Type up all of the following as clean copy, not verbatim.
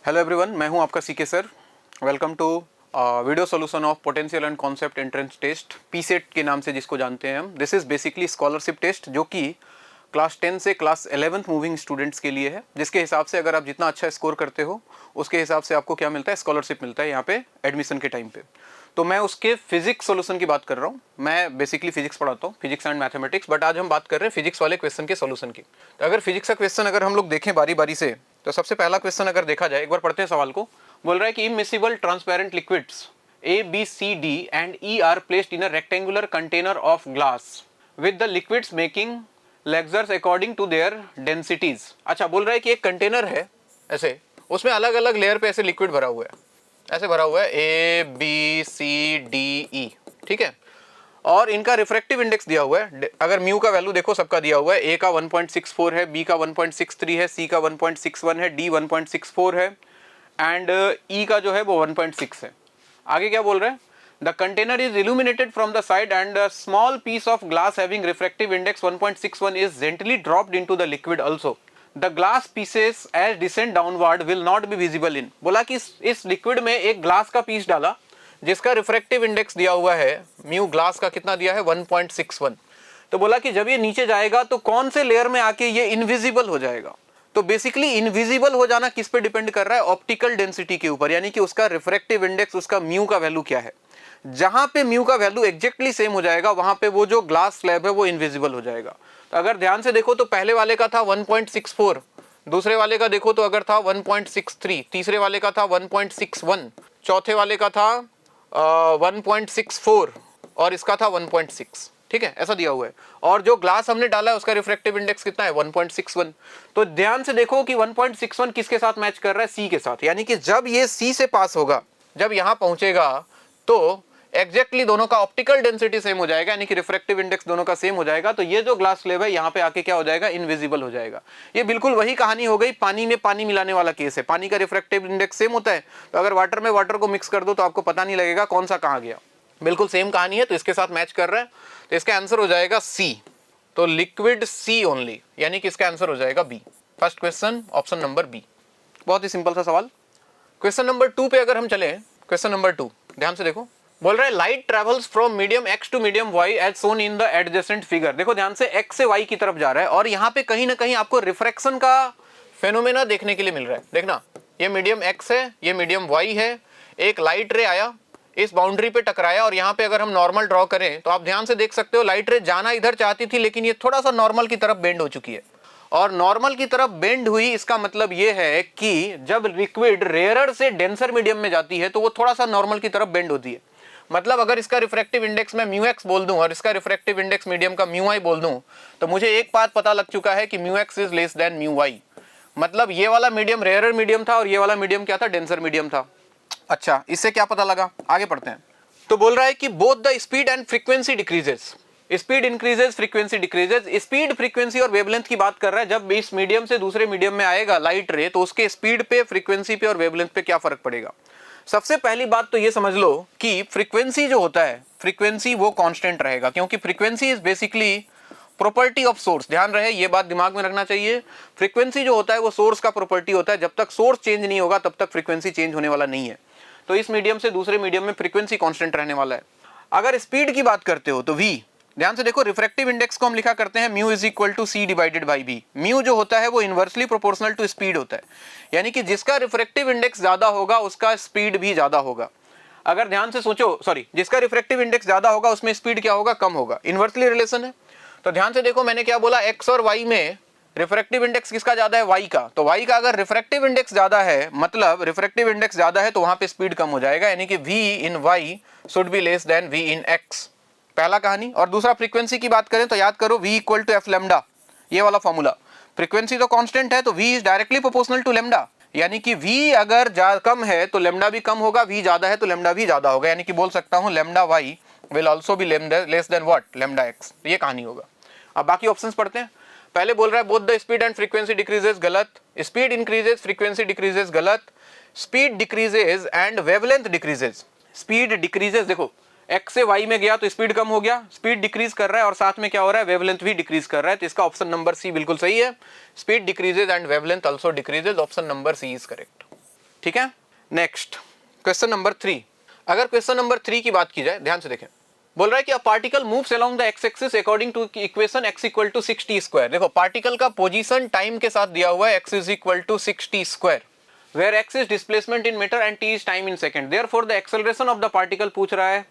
Hello everyone, मैं हूं आपका CK sir. Welcome to video solution of potential and concept entrance test, PSET के नाम से जिसको जानते हैं हम। This is basically scholarship test जो कि क्लास 10 से क्लास 11th मूविंग स्टूडेंट्स के लिए है, जिसके हिसाब से अगर आप जितना अच्छा स्कोर करते हो उसके हिसाब से आपको क्या मिलता है, स्कॉलरशिप मिलता है यहाँ पे एडमिशन के टाइम पे। तो मैं उसके फिजिक्स सॉल्यूशन की बात कर रहा हूँ। मैं बेसिकली फिजिक्स पढ़ाता हूँ, फिजिक्स एंड मैथमेटिक्स, बट आज हम बात कर रहे हैं फिजिक्स वाले क्वेश्चन के सॉल्यूशन की। तो अगर फिजिक्स का क्वेश्चन अगर हम लोग देखें बारी बारी से, तो सबसे पहला क्वेश्चन अगर देखा जाए, एक बार पढ़ते हैं सवाल को। बोल रहा है कि immiscible transparent liquids A B C D and E are placed in a rectangular container of glass with the liquids making lectures according to their densities. अच्छा, बोल रहा है कि एक कंटेनर है ऐसे, उसमें अलग अलग लेयर पे ऐसे लिक्विड भरा हुआ है, ऐसे भरा हुआ है ए बी सी डी ई, ठीक है। और इनका रिफ्रैक्टिव इंडेक्स दिया हुआ है। अगर म्यू का वैल्यू देखो सबका दिया हुआ है, ए का 1.64 है, बी का 1.63 है, सी का 1.61 है, डी 1.64 है एंड ई का जो है वो 1.6 है। आगे क्या बोल रहे हैं, the container is illuminated from the side and a small piece of glass having refractive index 1.61 is gently dropped into the liquid also. The glass pieces as descend downward will not be visible in. बोला कि इस liquid में एक glass का piece डाला जिसका refractive index दिया हुआ है, म्यू ग्लास का कितना दिया है, 1.61। तो बोला कि जब ये नीचे जाएगा तो कौन से लेयर में आके ये इनविजिबल हो जाएगा। तो बेसिकली इनविजिबल हो जाना किस पे डिपेंड कर रहा है, ऑप्टिकल डेंसिटी के ऊपर, यानी कि उसका रिफ्रैक्टिव इंडेक्स, उसका म्यू का वैल्यू क्या है। जहां पे म्यू का वैल्यू एग्जैक्टली सेम हो जाएगा वहां पे वो जो ग्लास स्लैब है वो इनविजिबल हो जाएगा। तो अगर ध्यान से देखो तो पहले वाले का था 1.64, दूसरे वाले का देखो तो अगर था 1.63, तीसरे वाले का था 1.61, चौथे वाले का था 1.64 और इसका था 1.6, ठीक है, ऐसा दिया हुआ है। और जो ग्लास हमने डाला है उसका रिफ्रैक्टिव इंडेक्स कितना है, 1.61। तो ध्यान से देखो कि 1.61 किसके साथ मैच कर रहा है, सी के साथ, यानी कि जब ये सी से पास होगा, जब यहां पहुंचेगा तो एग्जैक्टली दोनों का ऑप्टिकल डेंसिटी सेम हो जाएगा, यानी कि रिफ्रैक्टिव इंडेक्स दोनों का सेम हो जाएगा। तो ये जो ग्लास स्लैब है यहाँ पे आके क्या हो जाएगा, इनविजिबल हो जाएगा। ये बिल्कुल वही कहानी हो गई, पानी में पानी मिलाने वाला केस है। पानी का रिफ्रैक्टिव इंडेक्स सेम होता है, तो अगर वाटर में वाटर को मिक्स कर दो तो आपको पता नहीं लगेगा कौन सा कहाँ गया, बिल्कुल सेम कहानी है। तो इसके साथ मैच कर रहा है, तो इसका आंसर हो जाएगा सी। तो लिक्विड सी ओनली, यानी कि इसका आंसर हो जाएगा B. First question option number B. बहुत ही सिंपल सा सवाल। क्वेश्चन नंबर 2 पे अगर हम चले, क्वेश्चन नंबर 2 ध्यान से देखो। बोल रहा है light travels from medium X to medium Y as shown in the adjacent figure. देखो ध्यान से, एक्स से वाई की तरफ जा रहा है और यहाँ पे कहीं ना कहीं आपको रिफ्रैक्शन का फेनोमेना देखने के लिए मिल रहा है। देखना, ये मीडियम एक्स है, ये मीडियम वाई है, एक लाइट रे आया, इस बाउंड्री पे टकराया और यहाँ पे अगर हम नॉर्मल ड्रॉ करें तो आप ध्यान से देख सकते हो लाइट रे जाना इधर चाहती थी, लेकिन ये थोड़ा सा नॉर्मल की तरफ बेंड हो चुकी है। और नॉर्मल की तरफ बेंड हुई, इसका मतलब यह है कि जब लिक्विड रेयरर से डेंसर मीडियम में जाती है तो वो थोड़ा सा नॉर्मल की तरफ बेंड होती है। मतलब अगर इसका रिफ्रैक्टिव इंडेक्स मैं म्यू एक्स बोल दूं और इसका रिफ्रैक्टिव इंडेक्स मीडियम का म्यू आई बोल दूं, तो मुझे एक बात पता लग चुका है कि mu X is less than mu Y. मतलब ये वाला मीडियम रेयरर मीडियम था और ये वाला मीडियम क्या था, डेंसर मीडियम था। अच्छा, इससे क्या पता लगा, आगे पढ़ते हैं। तो बोल रहा है कि both the speed and frequency decreases, speed increases frequency decreases. Speed, frequency और वेवलेंथ की बात कर रहा है। जब इस मीडियम से दूसरे मीडियम में आएगा लाइट रे, तो उसके स्पीड पे, फ्रीक्वेंसी पे और वेवलेंथ पे क्या फर्क पड़ेगा। सबसे पहली बात तो ये समझ लो कि फ्रीक्वेंसी जो होता है, फ्रीक्वेंसी वो कांस्टेंट रहेगा, क्योंकि frequency is basically property of source. ध्यान रहे, ये बात दिमाग में रखना चाहिए। फ्रीक्वेंसी जो होता है वो सोर्स का प्रॉपर्टी होता है। जब तक सोर्स चेंज नहीं होगा तब तक फ्रीक्वेंसी चेंज होने वाला नहीं है। तो इस मीडियम से दूसरे मीडियम में फ्रीक्वेंसी कांस्टेंट रहने वाला है। अगर स्पीड की बात करते हो तो v, ध्यान से देखो, रिफ्रैक्टिव इंडेक्स को हम लिखा करते हैं mu is equal to C divided by B. Mu जो होता है वो इनवर्सली प्रोपोर्शनल टू स्पीड होता है, यानी कि जिसका रिफ्रैक्टिव इंडेक्स ज्यादा होगा उसका स्पीड भी ज्यादा होगा। अगर ध्यान से सोचो, सॉरी, जिसका रिफ्रैक्टिव इंडेक्स ज्यादा होगा उसमें स्पीड क्या होगा, कम होगा। इनवर्सली रिलेशन है। तो ध्यान से देखो, मैंने क्या बोला, एक्स और वाई में रिफ्रैक्टिव इंडेक्स किसका ज्यादा है, वाई का। तो वाई का अगर रिफ्रैक्टिव इंडेक्स ज्यादा है, मतलब रिफ्रैक्टिव इंडेक्स ज्यादा है, तो वहां पे स्पीड कम हो जाएगा, यानी कि v in y should be less than v in x। पहला कहानी। और दूसरा, फ्रीक्वेंसी की बात करें तो याद करो v equal to F lambda, ये वाला फॉर्मूला। फ्रीक्वेंसी तो कांस्टेंट है, तो v is directly proportional to lambda, यानी कि v अगर कम है तो लेमडा भी कम होगा, v ज्यादा है तो लेमडा भी ज्यादा होगा, यानी कि बोल सकता हूं lambda y will also be less than what, lambda x। ये कहानी होगा। अब बाकी ऑप्शंस पढ़ते हैं। पहले बोल रहा है both the speed and frequency decreases, गलत। स्पीड इंक्रीजेस, फ्रीक्वेंसी डिक्रीजेस, गलत। Speed decreases and wavelength decreases. Speed decreases, देखो x से y में गया तो स्पीड कम हो गया, स्पीड डिक्रीज कर रहा है और साथ में क्या हो रहा है, वेवलेंथ भी डिक्रीज कर रहा है। तो इसका ऑप्शन नंबर सी बिल्कुल सही है। Speed decreases and wavelength also decreases, option number C is correct. ठीक है। Next question number 3। अगर क्वेश्चन नंबर 3 की बात की जाए, ध्यान से देखें, बोल रहा है कि a particle moves along the X axis according to equation x equal to 6t square. देखो पार्टिकल का पोजीशन टाइम के साथ दिया हुआ है, x is equal to 6t square, where x is displacement in metre and t is time in second. Therefore the acceleration of the particle पूछ रहा है,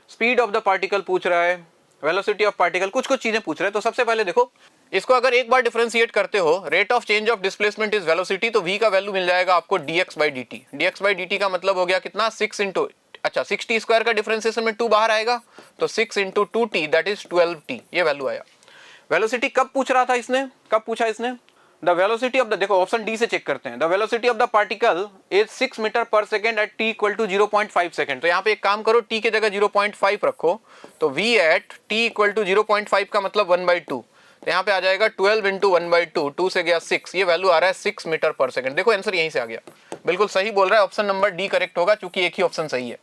स्पीड ऑफ द पार्टिकल पूछ रहा है, वेलोसिटी ऑफ पार्टिकल, कुछ कुछ चीजें पूछ रहा है। तो सबसे पहले देखो, इसको अगर एक बार डिफरेंशिएट करते हो, rate of change of displacement is velocity, तो v का वैल्यू मिल जाएगा आपको dx by dt। dx by dt का मतलब हो गया कितना, 6 इंटू, अच्छा 6t स्क्वायर का डिफरेंशिएशन में 2 बाहर आएगा, तो 6 into 2t that is 12t, ये वैल्यू आया। वेलोसिटी कब पूछ रहा था इसने, कब पूछा इसने, द वेलोसिटी ऑफ द, देखो ऑप्शन डी से चेक करते हैं, the velocity of the particle is 6 metre per second at t equal to 0.5 second. तो यहाँ पे एक काम करो, t के जगह 0.5 रखो, तो v at t equal to 0.5 का मतलब 1/2, तो यहाँ पे आ जाएगा 12 इंटू 1/2, 2 से गया 6, ये वैल्यू आ रहा है 6 मीटर पर सेकंड। देखो आंसर यहीं से आ गया, बिल्कुल सही बोल रहा है, ऑप्शन नंबर डी करेक्ट होगा, क्योंकि एक ही ऑप्शन सही है।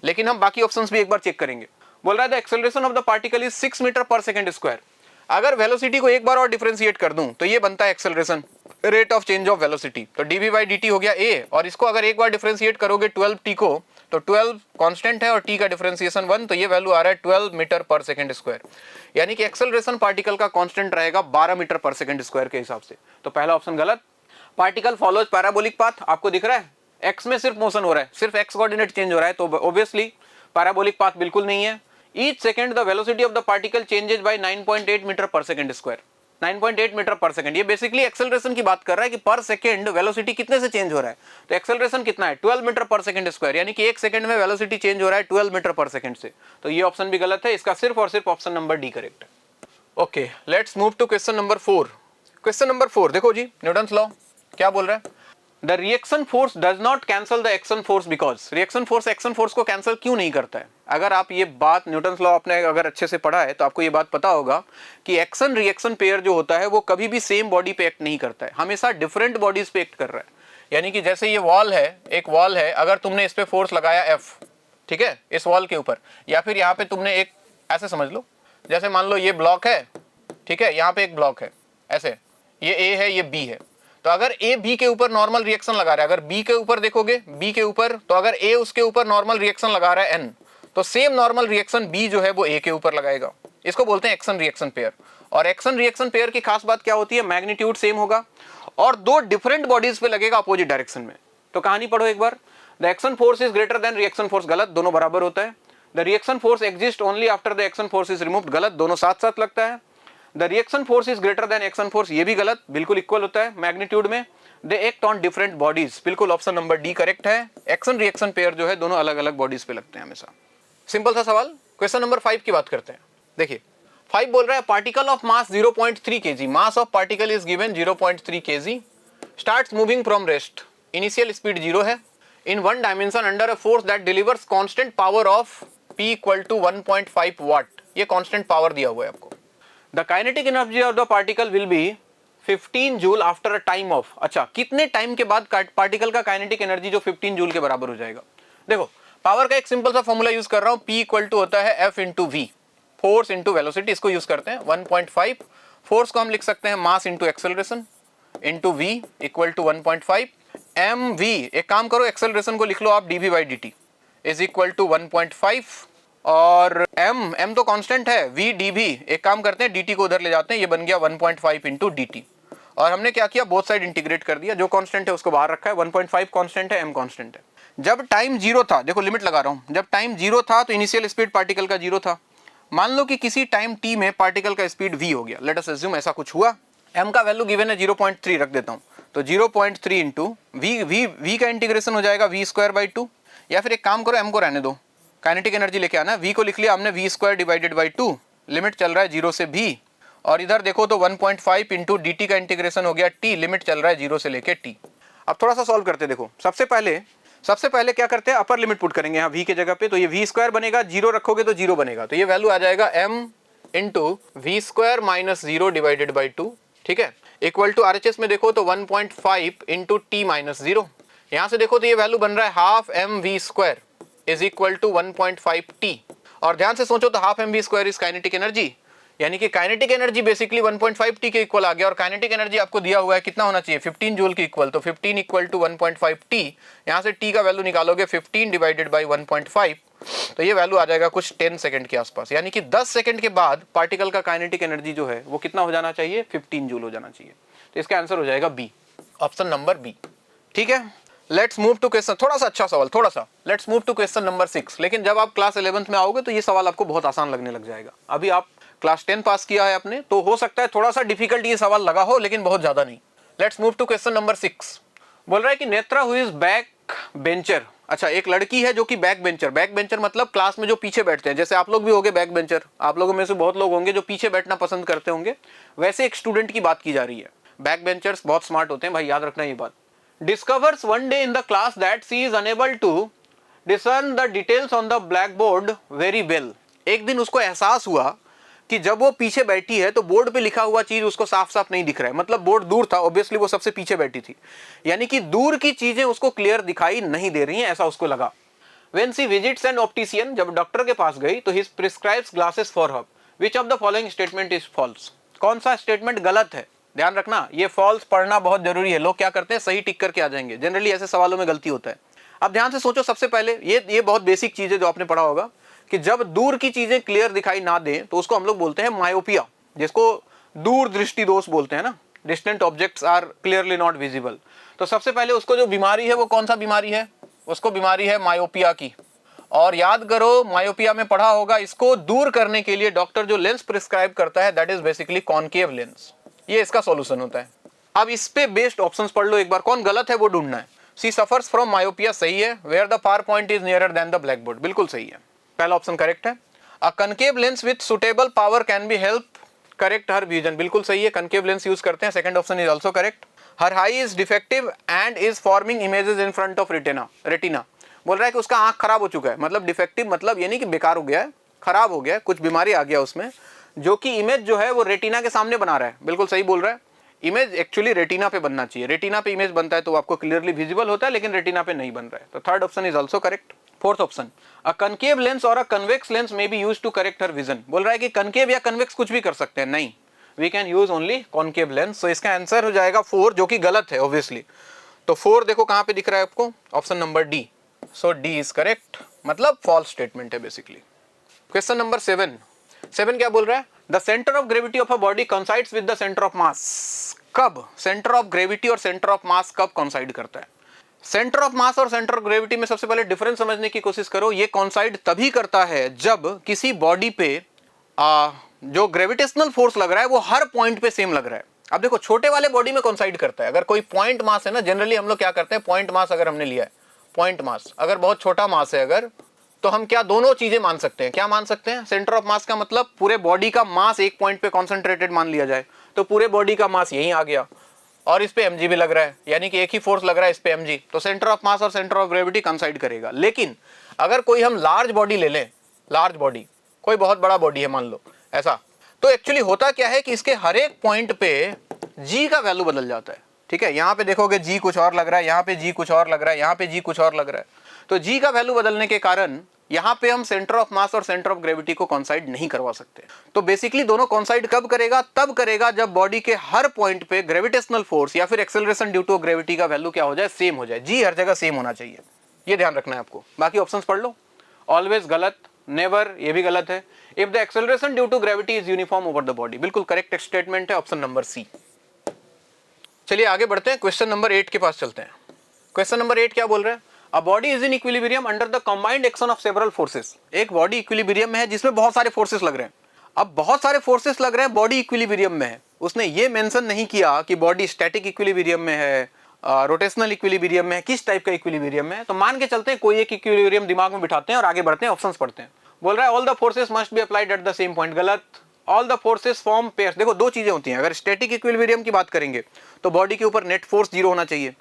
लेकिन हम बाकी ऑप्शंस भी एक बार चेक करेंगे। बोल रहा है the acceleration of the particle is 6 metre per second square. अगर वेलोसिटी को एक बार और डिफरेंशिएट कर दूं तो ये बनता है acceleration, rate of change of velocity, तो dv बाई dt हो गया a, और इसको अगर एक बार डिफरेंशिएट करोगे 12t को, तो 12 कांस्टेंट है और t का डिफरेंशिएशन 1, तो ये वैल्यू आ रहा है 12 मीटर पर सेकंड स्क्वायर, यानी कि एक्सेलरेशन पार्टिकल का कांस्टेंट रहेगा 12 मीटर पर सेकंड स्क्वायर के हिसाब से। तो पहला ऑप्शन गलत। पार्टिकल फॉलोज पैराबोलिक पाथ, आपको दिख रहा है x में सिर्फ मोशन हो रहा है, सिर्फ x कोऑर्डिनेट चेंज हो रहा है, तो ऑब्वियसली पैराबोलिक पाथ बिल्कुल नहीं है। Each second the velocity of the particle changes by 9.8 metre per second square, 9.8 metre per second, ये बेसिकली एक्सेलरेशन की बात कर रहा है कि पर सेकंड वेलोसिटी कितने से चेंज हो रहा है, तो एक्सेलरेशन कितना है 12 मीटर पर सेकंड स्क्वायर, यानी कि एक सेकंड में वेलोसिटी चेंज हो रहा है 12 मीटर पर सेकंड से। तो ये ऑप्शन भी गलत है, इसका सिर्फ और सिर्फ ऑप्शन नंबर डी करेक्ट है। Okay, let's move to question number 4। Question number 4 देखो जी, न्यूटन्स लॉ क्या बोल रहा है, the reaction force does not cancel the action force because, reaction force action force को कैंसिल क्यों नहीं करता है। अगर आप ये बात न्यूटन्स लॉ आपने अगर अच्छे से पढ़ा है तो आपको ये बात पता होगा कि एक्शन रिएक्शन पेयर जो होता है वो कभी भी सेम बॉडी पे एक्ट नहीं करता है, हमेशा डिफरेंट बॉडीज पे एक्ट कर रहा है। यानी कि जैसे ये वॉल है, एक वॉल है, अगर तुमने इस पे फोर्स लगाया F, ठीक है, इस वॉल के ऊपर, या फिर यहाँ पे तुमने एक, ऐसे समझ लो, जैसे मान लो ये ब्लॉक है, ठीक है, यहाँ पे एक ब्लॉक है, ऐसे ये A है, ये B है, तो अगर A B के ऊपर नॉर्मल रिएक्शन लगा रहा है, अगर B के ऊपर देखोगे, B के ऊपर, तो अगर A उसके ऊपर नॉर्मल रिएक्शन लगा रहा है N, तो सेम नॉर्मल रिएक्शन B जो है वो A के ऊपर लगाएगा। इसको बोलते हैं एक्शन रिएक्शन पेयर। और एक्शन रिएक्शन पेयर की खास बात क्या होती है, मैग्नीट्यूड सेम होगा और दो डिफरेंट बॉडीज पे लगेगा अपोजिट डायरेक्शन में। तो कहानी पढ़ो एक बार, the action force is greater than reaction force, गलत, दोनों बराबर होता है। The reaction force exist only after the action force is removed, गलत, दोनों साथ साथ लगता है। The reaction force is greater than action force, ये भी गलत, बिल्कुल इक्वल होता है मैग्नीट्यूड में। They act on different bodies, बिल्कुल ऑप्शन नंबर डी करेक्ट है। एक्शन रिएक्शन पेयर जो है दोनों अलग अलग बॉडीज पे लगते हैं हमेशा। सिंपल सा सवाल। क्वेश्चन नंबर 5 की बात करते हैं। देखिए 5 बोल रहा है particle of mass 0.3 kg, mass of particle is given 0.3 kg, starts moving from rest, initial speed 0 है, in one dimension under a force that delivers constant power of P equal to 1.5 watt, ये constant power दिया हुआ है आपको। The kinetic energy of the particle will be 15 joule after a time of, अच्छा कितने time के बाद particle का काइनेटिक एनर्जी जो 15 जूल के बराबर हो जाएगा। देखो पावर का एक सिंपल सा फॉर्मूला यूज कर रहा हूं, P इक्वल टू होता है F into V, force into velocity, इसको यूज करते हैं 1.5, फोर्स को हम लिख सकते हैं mass into acceleration into V equal to 1.5 mv, एक काम करो एक्सेलरेशन को लिख लो आप dv by dt is equal to 1.5, और m तो कांस्टेंट है, v dv, एक काम करते हैं dt को उधर ले जाते हैं, ये बन गया 1.5 इंटू dt, और हमने क्या किया बोथ साइड इंटीग्रेट कर दिया, जो कांस्टेंट है उसको बाहर रखा है, 1.5 कांस्टेंट है, m कांस्टेंट है। जब टाइम 0 था, देखो लिमिट लगा रहा हूं, जब टाइम 0 था तो इनिशियल स्पीड पार्टिकल का 0 था। मान लो कि किसी टाइम t में पार्टिकल का स्पीड v हो गया, लेट अस अज्यूम ऐसा कुछ हुआ, m का वैल्यू गिवन है 0.3 रख देता हूं, तो 0.3 इंटू v का इंटीग्रेशन हो जाएगा v स्क्वायर बाई 2, या फिर एक काम करो m को रहने दो, काइनेटिक एनर्जी लेके आना, v को लिख लिया हमने v square divided by 2, limit चल रहा है 0 से v, और इधर देखो तो 1.5 इंटू dt का इंटीग्रेशन हो गया t, लिमिट चल रहा है 0 से लेके t। अब थोड़ा सा सॉल्व करते, देखो सबसे पहले क्या करते हैं, अपर लिमिट पुट करेंगे यहाँ v के जगह पे, तो ये v स्क्वायर बनेगा, 0 रखोगे तो 0 बनेगा, तो ये वैल्यू आ जाएगा m into V square minus 0 divided by 2, ठीक है, इक्वल टू RHS में देखो तो 1.5 इंटू टी माइनस 0, यहाँ से देखो तो ये वैल्यू बन रहा है half M V square is equal to 1.5 T, और ध्यान से सोचो तो half M V square is kinetic energy, यानी कि काइनेटिक एनर्जी बेसिकली 1.5 टी के इक्वल आ गया, और काइनेटिक एनर्जी आपको दिया हुआ है कितना होना चाहिए 15 जूल के इक्वल, तो 15 इक्वल टू 1.5 टी, यहाँ से टी का वैल्यू निकालोगे 15 डिवाइडेड बाई 1.5, तो ये वैल्यू आ जाएगा कुछ 10 सेकंड के आसपास, यानी कि 10 सेकंड के बाद पार्टिकल का काइनेटिक एनर्जी जो है वो कितना हो जाना चाहिए 15 जूल हो जाना चाहिए। तो इसका आंसर हो जाएगा बी, ऑप्शन नंबर बी। ठीक है, लेट्स मूव टू क्वेश्चन, थोड़ा सा अच्छा सवाल, थोड़ा सा let's move to question number 6। लेकिन जब आप क्लास 11th में आओगे तो ये सवाल आपको बहुत आसान लगने लग जाएगा। अभी आप क्लास 10 पास किया है आपने, तो हो सकता है थोड़ा सा डिफिकल्ट ये सवाल लगा हो, लेकिन बहुत ज्यादा नहीं। Let's move to question number 6। बोल रहा है कि Netra who is back bencher, अच्छा एक लड़की है जो कि बैक बेंचर, बैक बेंचर मतलब क्लास में जो पीछे बैठते हैं, जैसे आप लोग भी होंगे बैक बेंचर, आप लोगों में से बहुत लोग होंगे जो पीछे बैठना पसंद करते होंगे, वैसे एक स्टूडेंट की बात की जा रही है। बैक बेंचर्स बहुत स्मार्ट होते हैं भाई, याद रखना ये बात। Discovers one day in the class that she is unable to discern the details on the blackboard very well. एक दिन उसको एहसास हुआ कि जब वो पीछे बैठी है तो बोर्ड पे लिखा हुआ चीज उसको साफ साफ नहीं दिख रहा है, मतलब बोर्ड दूर था, ऑब्वियसली वो सबसे पीछे बैठी थी, यानी कि दूर की चीजें उसको क्लियर दिखाई नहीं दे रही हैं, ऐसा उसको लगा। When she visits an optician, जब डॉक्टर के पास गई तो he prescribes glasses for her. Which of the following statement is false? कौन सा स्टेटमेंट गलत है? ध्यान रखना, ये फॉल्स पढ़ना बहुत जरूरी है। लोग क्या करते हैं, सही टिक करके आ जाएंगे, जनरली ऐसे सवालों में गलती होता है। अब ध्यान से सोचो, सबसे पहले ये बहुत बेसिक चीज है जो आपने पढ़ा होगा कि जब दूर की चीजें क्लियर दिखाई ना दें तो उसको हम लोग बोलते हैं मायोपिया, जिसको दूर दृष्टि दोष बोलते हैं ना, distant objects are clearly not visible. तो सबसे पहले उसको जो बीमारी है वो कौन सा बीमारी है, उसको बीमारी है मायोपिया की। और याद करो, मायोपिया में पढ़ा होगा, इसको दूर करने के लिए डॉक्टर जो लेंस प्रिस्क्राइब करता है that is basically concave lens, ये इसका सॉल्यूशन होता है। अब इस पे बेस्ड ऑप्शंस पढ़ लो एक बार, कौन गलत है वो ढूंढना है। सी सफर्स फ्रॉम मायोपिया सही है, where the far point is nearer than the blackboard बिल्कुल सही है, पहला ऑप्शन करेक्ट है। A concave lens with suitable power can be help correct her vision बिल्कुल सही है, कनकेव लेंस यूज करते हैं, second option is also correct. Her eye is defective and is forming images in front of retina, बोल रहा है कि उसका आंख खराब हो चुका है, मतलब डिफेक्टिव मतलब ये नहीं कि बेकार हो गया है, खराब हो गया है, कुछ बीमारी आ गया उसमें, जो कि इमेज जो है वो रेटिना के सामने बना रहा है, बिल्कुल सही बोल रहा है। इमेज एक्चुअली रेटिना पे बनना चाहिए, रेटिना पे इमेज बनता है तो आपको क्लियरली विजिबल होता है, लेकिन रेटिना पे नहीं बन रहा है, तो third option is also correct. Fourth option, a concave lens और a convex lens may be used to correct her vision, बोल रहा है कि कनकेव या कन्वेक्स कुछ भी कर सकते हैं, नहीं, we can use only concave lens. So इसका आंसर हो जाएगा 4, जो कि गलत है ऑब्वियसली। तो 4 देखो कहां पे दिख रहा है आपको, option number D, so D is correct, मतलब फॉल्स स्टेटमेंट है बेसिकली। क्वेश्चन नंबर 7 क्या बोल रहा है, the centre of gravity of a body coincides with the centre of mass. कब सेंटर ऑफ ग्रेविटी और सेंटर ऑफ मास कब coincide करता है? सेंटर ऑफ मास और सेंटर ऑफ ग्रेविटी में सबसे पहले डिफरेंस समझने की कोशिश करो। ये कंसाइड तभी करता है जब किसी बॉडी पे जो ग्रेविटेशनल फोर्स लग रहा है वो हर पॉइंट पे सेम लग रहा है। अब देखो, छोटे वाले बॉडी में कंसाइड करता है, अगर कोई पॉइंट मास है ना, जनरली हम लोग क्या करते हैं, पॉइंट मास अगर हमने लिया है, पॉइंट मास अगर बहुत छोटा मास है अगर, तो हम क्या दोनों चीजें मान सकते हैं, क्या मान सकते हैं, सेंटर ऑफ मास का मतलब पूरे बॉडी का मास एक पॉइंट पे कॉन्सेंट्रेटेड मान लिया जाए, तो पूरे बॉडी का मास यहीं आ गया, और इस पे mg भी लग रहा है, यानी कि एक ही फोर्स लग रहा है इस पे mg, तो सेंटर ऑफ मास और सेंटर ऑफ ग्रेविटी कंसाइड करेगा। लेकिन अगर कोई हम लार्ज बॉडी ले लें, लार्ज बॉडी, कोई बहुत बड़ा बॉडी है मान लो ऐसा, तो एक्चुअली होता क्या है कि इसके हर एक पॉइंट पे g का वैल्यू बदल जाता है। ठीक है, यहाँ पे देखोगे g कुछ और लग रहा है, यहाँ पे g कुछ और लग रहा है, यहाँ पे g कुछ और लग रहा है, तो g का वैल्यू बदलने के कारण यहाँ पे हम सेंटर ऑफ मास और सेंटर ऑफ ग्रेविटी को कॉन्साइड नहीं करवा सकते। तो बेसिकली दोनों कॉन्साइड कब करेगा, तब करेगा जब बॉडी के हर पॉइंट पे ग्रेविटेशनल फोर्स या फिर एक्सेलरेशन ड्यू टू ग्रेविटी का वैल्यू क्या हो जाए, सेम हो जाए। जी हर जगह सेम होना चाहिए, ये ध्यान रखना है आपको। बाकी ऑप्शंस पढ़ लो, ऑलवेज गलत, नेवर ये भी गलत है, if the acceleration due to gravity is uniform over the body बिल्कुल करेक्ट स्टेटमेंट है, ऑप्शन नंबर सी। चलिए आगे बढ़ते हैं, क्वेश्चन नंबर 8 के पास चलते हैं। क्वेश्चन नंबर 8 क्या बोल रहा है, a body is in equilibrium under the combined action of several forces. एक बॉडी इक्विलिब्रियम में है जिसमें बहुत सारे फोर्सेस लग रहे हैं। अब बहुत सारे फोर्सेस लग रहे हैं, बॉडी इक्विलिब्रियम में है, उसने ये मेंशन नहीं किया कि बॉडी स्टैटिक इक्विलिब्रियम में है, रोटेशनल इक्विलिब्रियम में है, किस टाइप का इक्विलिब्रियम में है। तो मान के चलते हैं कोई एक इक्विलिब्रियम दिमाग में बिठाते हैं और आगे बढ़ते हैं, ऑप्शंस पढ़ते हैं। बोल रहा है all the forces must be applied at the same point, गलत। All the forces form pairs, देखो दो चीजें होती हैं, अगर स्टैटिक इक्विलिब्रियम की बात करेंगे तो बॉडी के ऊपर नेट फोर्स 0 होना चाहिए,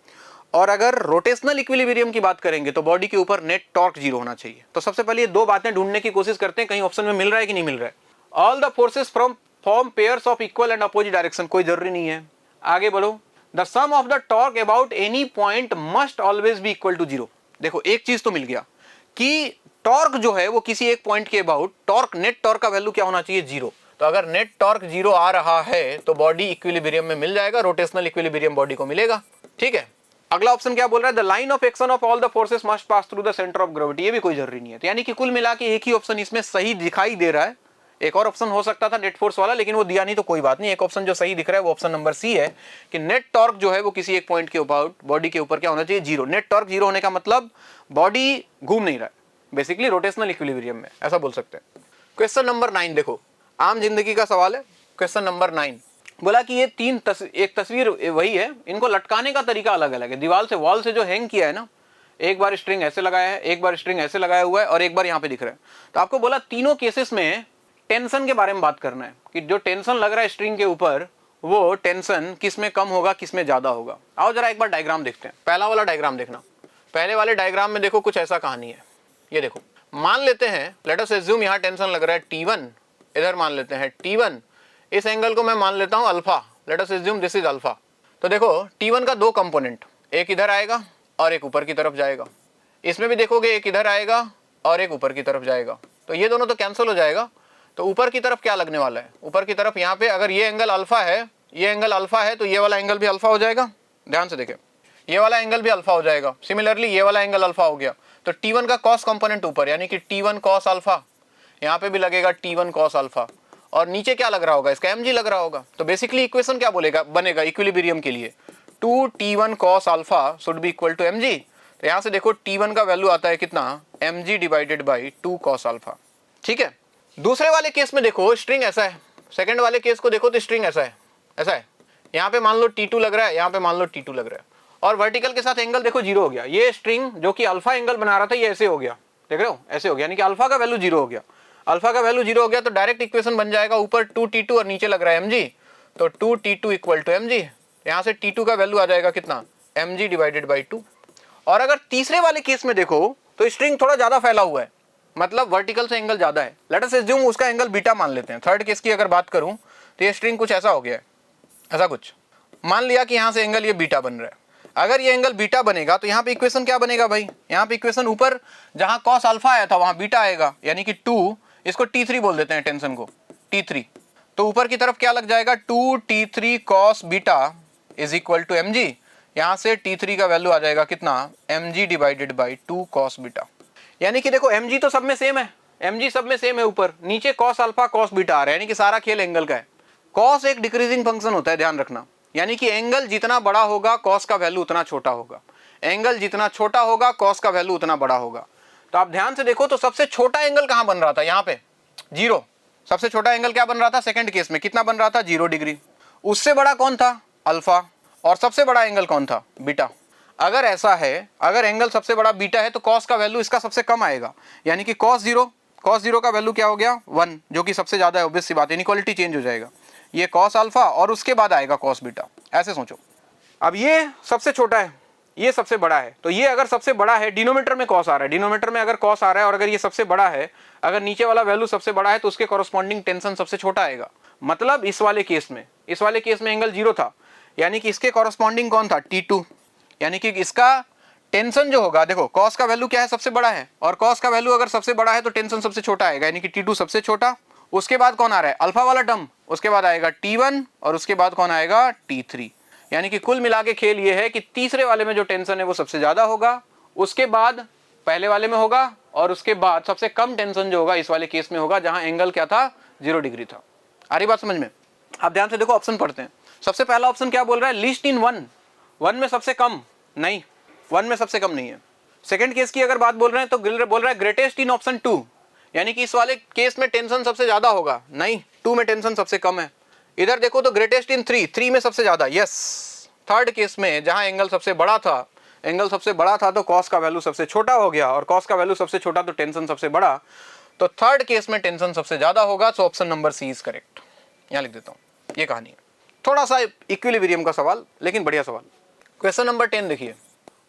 और अगर रोटेशनल इक्विलिब्रियम की बात करेंगे तो बॉडी के ऊपर नेट टॉर्क 0 होना चाहिए। तो सबसे पहले ये दो बातें ढूंढने की कोशिश करते हैं, कहीं ऑप्शन में मिल रहा है कि नहीं मिल रहा है। All the forces from form pairs of equal and opposite direction, कोई जरूरी नहीं है। आगे बढ़ो, the sum of the torque about any point must always be equal to 0। देखो एक चीज तो मिल गया कि टॉर्क जो है वो किसी एक पॉइंट के अबाउट टॉर्क, नेट टॉर्क का वैल्यू क्या होना चाहिए, 0। तो अगर नेट टॉर्क 0 आ रहा है तो बॉडी इक्विलिब्रियम में मिल जाएगा, रोटेशनल इक्विलिब्रियम बॉडी को मिलेगा। ठीक है, अगला ऑप्शन क्या बोल रहा है, the line of action of all the forces must pass through the centre of gravity. ये भी कोई जरूरी नहीं है, तो यानी कि कुल मिला के एक ही ऑप्शन इसमें सही दिखाई दे रहा है। एक और ऑप्शन हो सकता था नेट फोर्स वाला, लेकिन वो दिया नहीं तो कोई बात नहीं। एक ऑप्शन जो सही दिख रहा है वो ऑप्शन नंबर सी है कि नेट टॉर्क जो है वो किसी एक पॉइंट के ऊपर बॉडी के ऊपर क्या होना चाहिए, 0। नेट टॉर्क 0 होने का मतलब बॉडी घूम नहीं रहा है, बेसिकली रोटेशनल इक्विलिब्रियम में, ऐसा बोल सकते हैं। क्वेश्चन नंबर 9 देखो, आम जिंदगी का सवाल है। क्वेश्चन नंबर 9 बोला कि ये एक तस्वीर वही है, इनको लटकाने का तरीका अलग अलग है। दीवार से, वॉल से जो हैंग किया है ना, एक बार स्ट्रिंग ऐसे लगाया है, एक बार स्ट्रिंग ऐसे लगाया हुआ है और एक बार यहाँ पे दिख रहा है। तो आपको बोला तीनों केसेस में टेंशन के बारे में बात करना है कि जो टेंशन लग रहा है स्ट्रिंग के ऊपर, वो टेंशन किस में कम होगा, किस में ज्यादा होगा। आओ जरा एक बार डायग्राम देखते हैं। पहला वाला डायग्राम देखना। पहले वाले डायग्राम में देखो कुछ ऐसा कहानी है। ये देखो, मान लेते हैं, लेट अस अज्यूम यहाँ टेंशन लग रहा है T1, इधर मान लेते हैं T1, इस एंगल को मैं मान लेता हूँ alpha, let us assume this is alpha. तो देखो T1 का दो कंपोनेंट, एक इधर आएगा और एक ऊपर की तरफ जाएगा। इसमें भी देखोगे एक इधर आएगा और एक ऊपर की तरफ जाएगा, तो ये दोनों तो कैंसिल हो जाएगा। तो ऊपर की तरफ क्या लगने वाला है, ऊपर की तरफ यहाँ पे अगर ये एंगल अल्फा है, ये एंगल अल्फा है, तो ये वाला एंगल भी अल्फा हो जाएगा। ध्यान से देखें, ये वाला एंगल भी अल्फा हो जाएगा। सिमिलरली ये वाला एंगल अल्फा हो गया, तो T1 का कॉस कंपोनेंट ऊपर, यानी कि T1 कॉस अल्फा, यहाँ पे भी लगेगा T1 कॉस अल्फा, और नीचे क्या लग रहा होगा, इसका mg लग रहा होगा। तो बेसिकली इक्वेशन क्या बनेगा इक्विलिब्रियम के लिए, 2T1 cos alpha should be equal to mg। तो यहाँ से देखो T1 का वैल्यू आता है कितना, mg divided by 2 cos alpha. ठीक है, दूसरे वाले केस में देखो स्ट्रिंग ऐसा है, सेकंड वाले केस को देखो तो स्ट्रिंग ऐसा है। यहाँ पे मान लो T2 लग रहा है, यहाँ पे मान लो T2 लग रहा है, और वर्टिकल के साथ एंगल देखो 0 हो गया। ये स्ट्रिंग जो कि अल्फा एंगल बना रहा था, ये ऐसे हो गया, देख रहे हो, ऐसे हो गया, यानी कि अल्फा का वैल्यू 0 हो गया। अल्फा का वैल्यू 0 हो गया तो डायरेक्ट इक्वेशन बन जाएगा, ऊपर 2T2 और नीचे लग रहा है mg, तो 2T2 इक्वल टू mg। यहाँ से T2 का वैल्यू आ जाएगा कितना, mg डिवाइडेड बाई 2। और अगर तीसरे वाले केस में देखो तो स्ट्रिंग थोड़ा ज्यादा फैला हुआ है, मतलब वर्टिकल से एंगल ज्यादा है। लेट अस अज्यूम उसका एंगल बीटा मान लेते हैं। थर्ड केस की अगर बात करूं तो ये स्ट्रिंग कुछ ऐसा हो गया है, ऐसा कुछ मान लिया कि यहाँ से एंगल ये बीटा बन रहा है। अगर ये एंगल बीटा बनेगा तो यहाँ पे इक्वेशन क्या बनेगा भाई, यहाँ पे इक्वेशन ऊपर जहां कॉस अल्फा आया था वहां बीटा आएगा, यानी कि 2, इसको T3 बोल देते हैं, टेंशन को T3। तो ऊपर की तरफ क्या लग जाएगा, 2T3 cos beta is equal to mg। यहाँ से T3 का वैल्यू आ जाएगा कितना, mg divided by 2 cos beta. यानी कि देखो mg तो सब में सेम है, mg सब में सेम है, ऊपर नीचे कॉस अल्फा कॉस बीटा आ रहा है, यानी कि सारा खेल एंगल का है। कॉस एक डिक्रीजिंग फंक्शन होता है, ध्यान रखना, यानी कि एंगल जितना बड़ा होगा कॉस का वैल्यू उतना छोटा होगा, एंगल जितना छोटा होगा कॉस का वैल्यू उतना बड़ा होगा। तो आप ध्यान से देखो तो सबसे छोटा एंगल कहां बन रहा था, यहाँ पे 0। सबसे छोटा एंगल क्या बन रहा था सेकंड केस में, कितना बन रहा था, 0 डिग्री। उससे बड़ा कौन था, अल्फा, और सबसे बड़ा एंगल कौन था, बीटा। अगर ऐसा है, अगर एंगल सबसे बड़ा बीटा है तो कॉस का वैल्यू इसका सबसे कम आएगा, यानी कि कॉस 0 का वैल्यू क्या हो गया, 1, जो कि सबसे ज्यादा है, ऑब्वियस सी बात है, इनइक्वालिटी चेंज हो जाएगा। ये कॉस अल्फा और उसके बाद आएगा कॉस बीटा, ऐसे सोचो। अब ये सबसे छोटा है, ये सबसे बड़ा है, तो ये अगर सबसे बड़ा है, डिनोमीटर में कॉस आ रहा है, डिनोमीटर में अगर कॉस आ रहा है और अगर ये सबसे बड़ा है, अगर नीचे वाला वैल्यू सबसे बड़ा है तो उसके कॉरस्पॉन्डिंग टेंशन सबसे छोटा आएगा। मतलब इस वाले केस में एंगल 0 था, यानी कि इसके कॉरस्पॉन्डिंग कौन था, T2, यानी कि इसका टेंशन जो होगा, देखो कॉस का वैल्यू क्या है, सबसे बड़ा है, और कॉस का वैल्यू अगर सबसे बड़ा है तो टेंशन सबसे छोटा आएगा, यानी कि T2 सबसे छोटा। उसके बाद कौन आ रहा है, अल्फा वाला टर्म, उसके बाद आएगा T1 और उसके बाद कौन आएगा, T3। यानी कि कुल मिला के खेल ये है कि तीसरे वाले में जो टेंशन है वो सबसे ज्यादा होगा, उसके बाद पहले वाले में होगा, और उसके बाद सबसे कम टेंशन जो होगा इस वाले केस में होगा, जहां एंगल क्या था, 0 डिग्री था। आ रही बात समझ में। आप ध्यान से देखो, ऑप्शन पढ़ते हैं। सबसे पहला ऑप्शन क्या बोल रहा है, लीस्ट इन 1 में सबसे कम नहीं, 1 में सबसे कम नहीं है। सेकंड केस की अगर बात बोल रहे हैं तो बोल रहा है ग्रेटेस्ट इन ऑप्शन 2, यानी कि इस वाले केस में टेंशन सबसे ज्यादा होगा, नहीं 2 में टेंशन सबसे कम है। इधर देखो तो ग्रेटेस्ट इन 3 में सबसे ज्यादा, यस। थर्ड केस में जहां एंगल सबसे बड़ा था तो कॉस का वैल्यू सबसे छोटा हो गया, और कॉस का वैल्यू सबसे छोटा तो टेंशन सबसे बड़ा, तो थर्ड केस में टेंशन सबसे ज्यादा होगा। So option number C is correct. यहां लिख देता हूं, ये कहानी है। थोड़ा सा इक्विलिब्रियम का सवाल, लेकिन बढ़िया सवाल। क्वेश्चन नंबर 10 देखिए,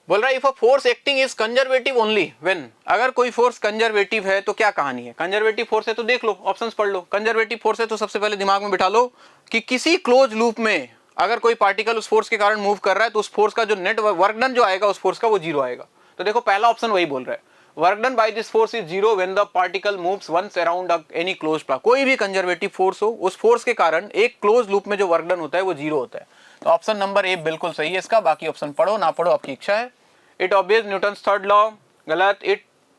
बोल रहा है if a force acting is conservative only when, अगर कोई फोर्स कंजर्वेटिव है तो क्या कहानी है। कंजर्वेटिव फोर्स है तो देख लो, ऑप्शंस पढ़ लो। कंजर्वेटिव फोर्स है तो सबसे पहले दिमाग में बिठा लो कि किसी क्लोज लूप में अगर कोई पार्टिकल उस फोर्स के कारण मूव कर रहा है तो उस फोर्स का जो नेट वर्क डन जो आएगा उस फोर्स का वो 0 आएगा। तो देखो पहला ऑप्शन वही बोल रहा है, work done by this force is zero when the particle moves once around any close path. कोई भी कंजर्वेटिव फोर्स हो, उस फोर्स के कारण एक क्लोज लूप में जो वर्क डन होता है वो जीरो होता है। तो ऑप्शन नंबर ए बिल्कुल सही है इसका, बाकी ऑप्शन पढ़ो ना पढ़ो आपकी इच्छा है। It obvious Newton's third law, गलत।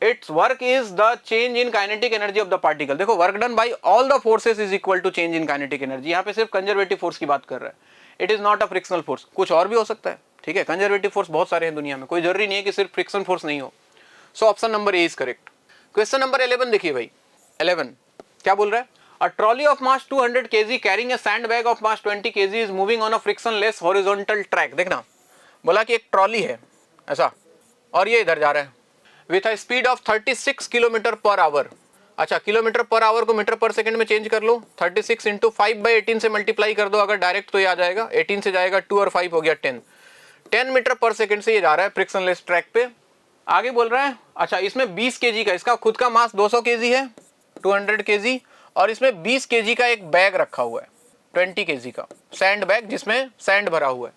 It's work is the change in kinetic energy of the particle. देखो work done by all the forces is equal to change in kinetic energy, यहाँ पे सिर्फ कंजर्वेटिव फोर्स की बात कर रहा है। It is not a frictional force, कुछ और भी हो सकता है, ठीक है। कंजर्वेटिव फोर्स बहुत सारे हैं दुनिया में, कोई जरूरी नहीं है कि सिर्फ फ्रिक्शन फोर्स नहीं हो। सो option number A is correct. Question number 11 देखिए भाई, 11 क्या बोल रहा है? A trolley of mass 200 kg carrying a sandbag of mass 20 kg is moving on a frictionless horizontal track। देखना, बोला कि एक ट्रॉली है ऐसा और ये इधर जा रहा है with a speed of 36 kilometre per hour. अच्छा, किलोमीटर पर आवर को मीटर पर सेकंड में चेंज कर लो, 36 इंटू 5/18 से मल्टीप्लाई कर दो अगर डायरेक्ट तो ये आ जाएगा, 18 से जाएगा 2 और 5 हो गया 10 मीटर पर सेकंड से ये जा रहा है फ्रिक्शनलेस ट्रैक पे। आगे बोल रहा है, अच्छा इसमें 20 केजी का, इसका खुद का मास 200 केजी है 200 केजी, और इसमें 20 केजी का एक बैग रखा हुआ है 20 केजी का सैंड बैग जिसमें सैंड भरा हुआ है।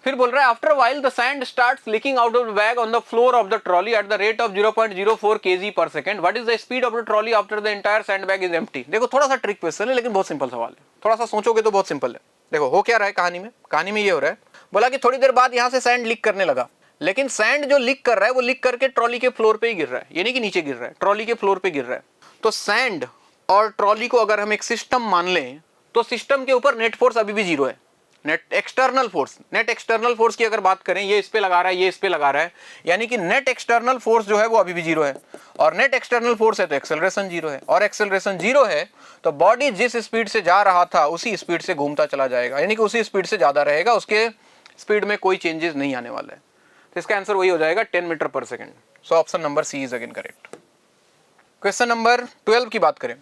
फिर बोल रहा है after while the sand starts leaking out of the bag on the floor of the trolley at the rate of 0.04 kg per second. What is the speed of the trolley after the entire sand bag is empty. देखो थोड़ा सा trick question है लेकिन बहुत simple सवाल है, थोड़ा सा सोचोगे तो बहुत सिंपल है। देखो हो क्या रहा है कहानी में ये हो रहा है, बोला कि थोड़ी देर बाद यहाँ से सैंड लीक करने लगा, लेकिन सैंड जो लीक कर रहा है वो लीक करके ट्रॉली के फ्लोर पे ही गिर रहा है, यानी कि नीचे गिर रहा है, ट्रॉली के फ्लोर पे गिर रहा है। तो सैंड और ट्रॉली को अगर हम एक सिस्टम मान लें तो सिस्टम के ऊपर नेट फोर्स अभी भी जीरो है। नेट एक्सटर्नल फोर्स की अगर बात करें, ये इस पे लगा रहा है, ये इस पे लगा रहा है, यानी कि नेट एक्सटर्नल फोर्स जो है वो अभी भी जीरो है। और नेट एक्सटर्नल फोर्स है तो एक्सेलरेशन जीरो है, और एक्सेलरेशन जीरो है तो बॉडी जिस स्पीड से जा रहा था उसी स्पीड से घूमता चला जाएगा, यानी कि उसी स्पीड से ज्यादा रहेगा, उसके स्पीड में कोई चेंजेस नहीं आने वाला है। तो इसका आंसर वही हो जाएगा 10 metre per second. So option number C is again correct. Question number 12 की बात करें,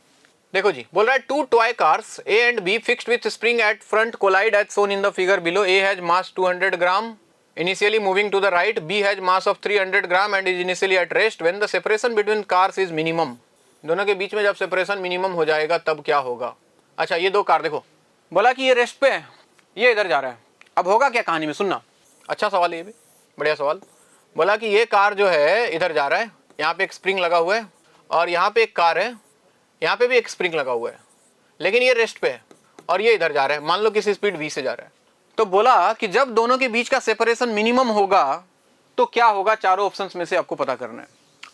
देखो जी, बोल रहा है two toy cars A and B fixed with spring at front collide as shown in the figure below. A has mass 200 gram initially moving to the right, B has mass of 300 gram and is initially at rest. When the separation between cars is minimum, दोनों के बीच में जब separation minimum हो जाएगा तब क्या होगा? अच्छा ये दो कार देखो, बोला कि ये रेस्ट पे है, ये इधर जा रहा है, अब होगा क्या कहानी में, सुनना। अच्छा सवाल है ये भी, बढ़िया सवाल। बोला कि ये कार जो है इधर जा रहा है, यहाँ पे एक स्प्रिंग लगा हुआ है, और यहाँ पे एक कार है, यहाँ पे भी एक स्प्रिंग लगा हुआ है, लेकिन ये रेस्ट पे है और ये इधर जा रहा है, मान लो किसी स्पीड v से जा रहा है। तो बोला कि जब दोनों के बीच का सेपरेशन मिनिमम होगा तो क्या होगा, चारों ऑप्शंस में से आपको पता करना है।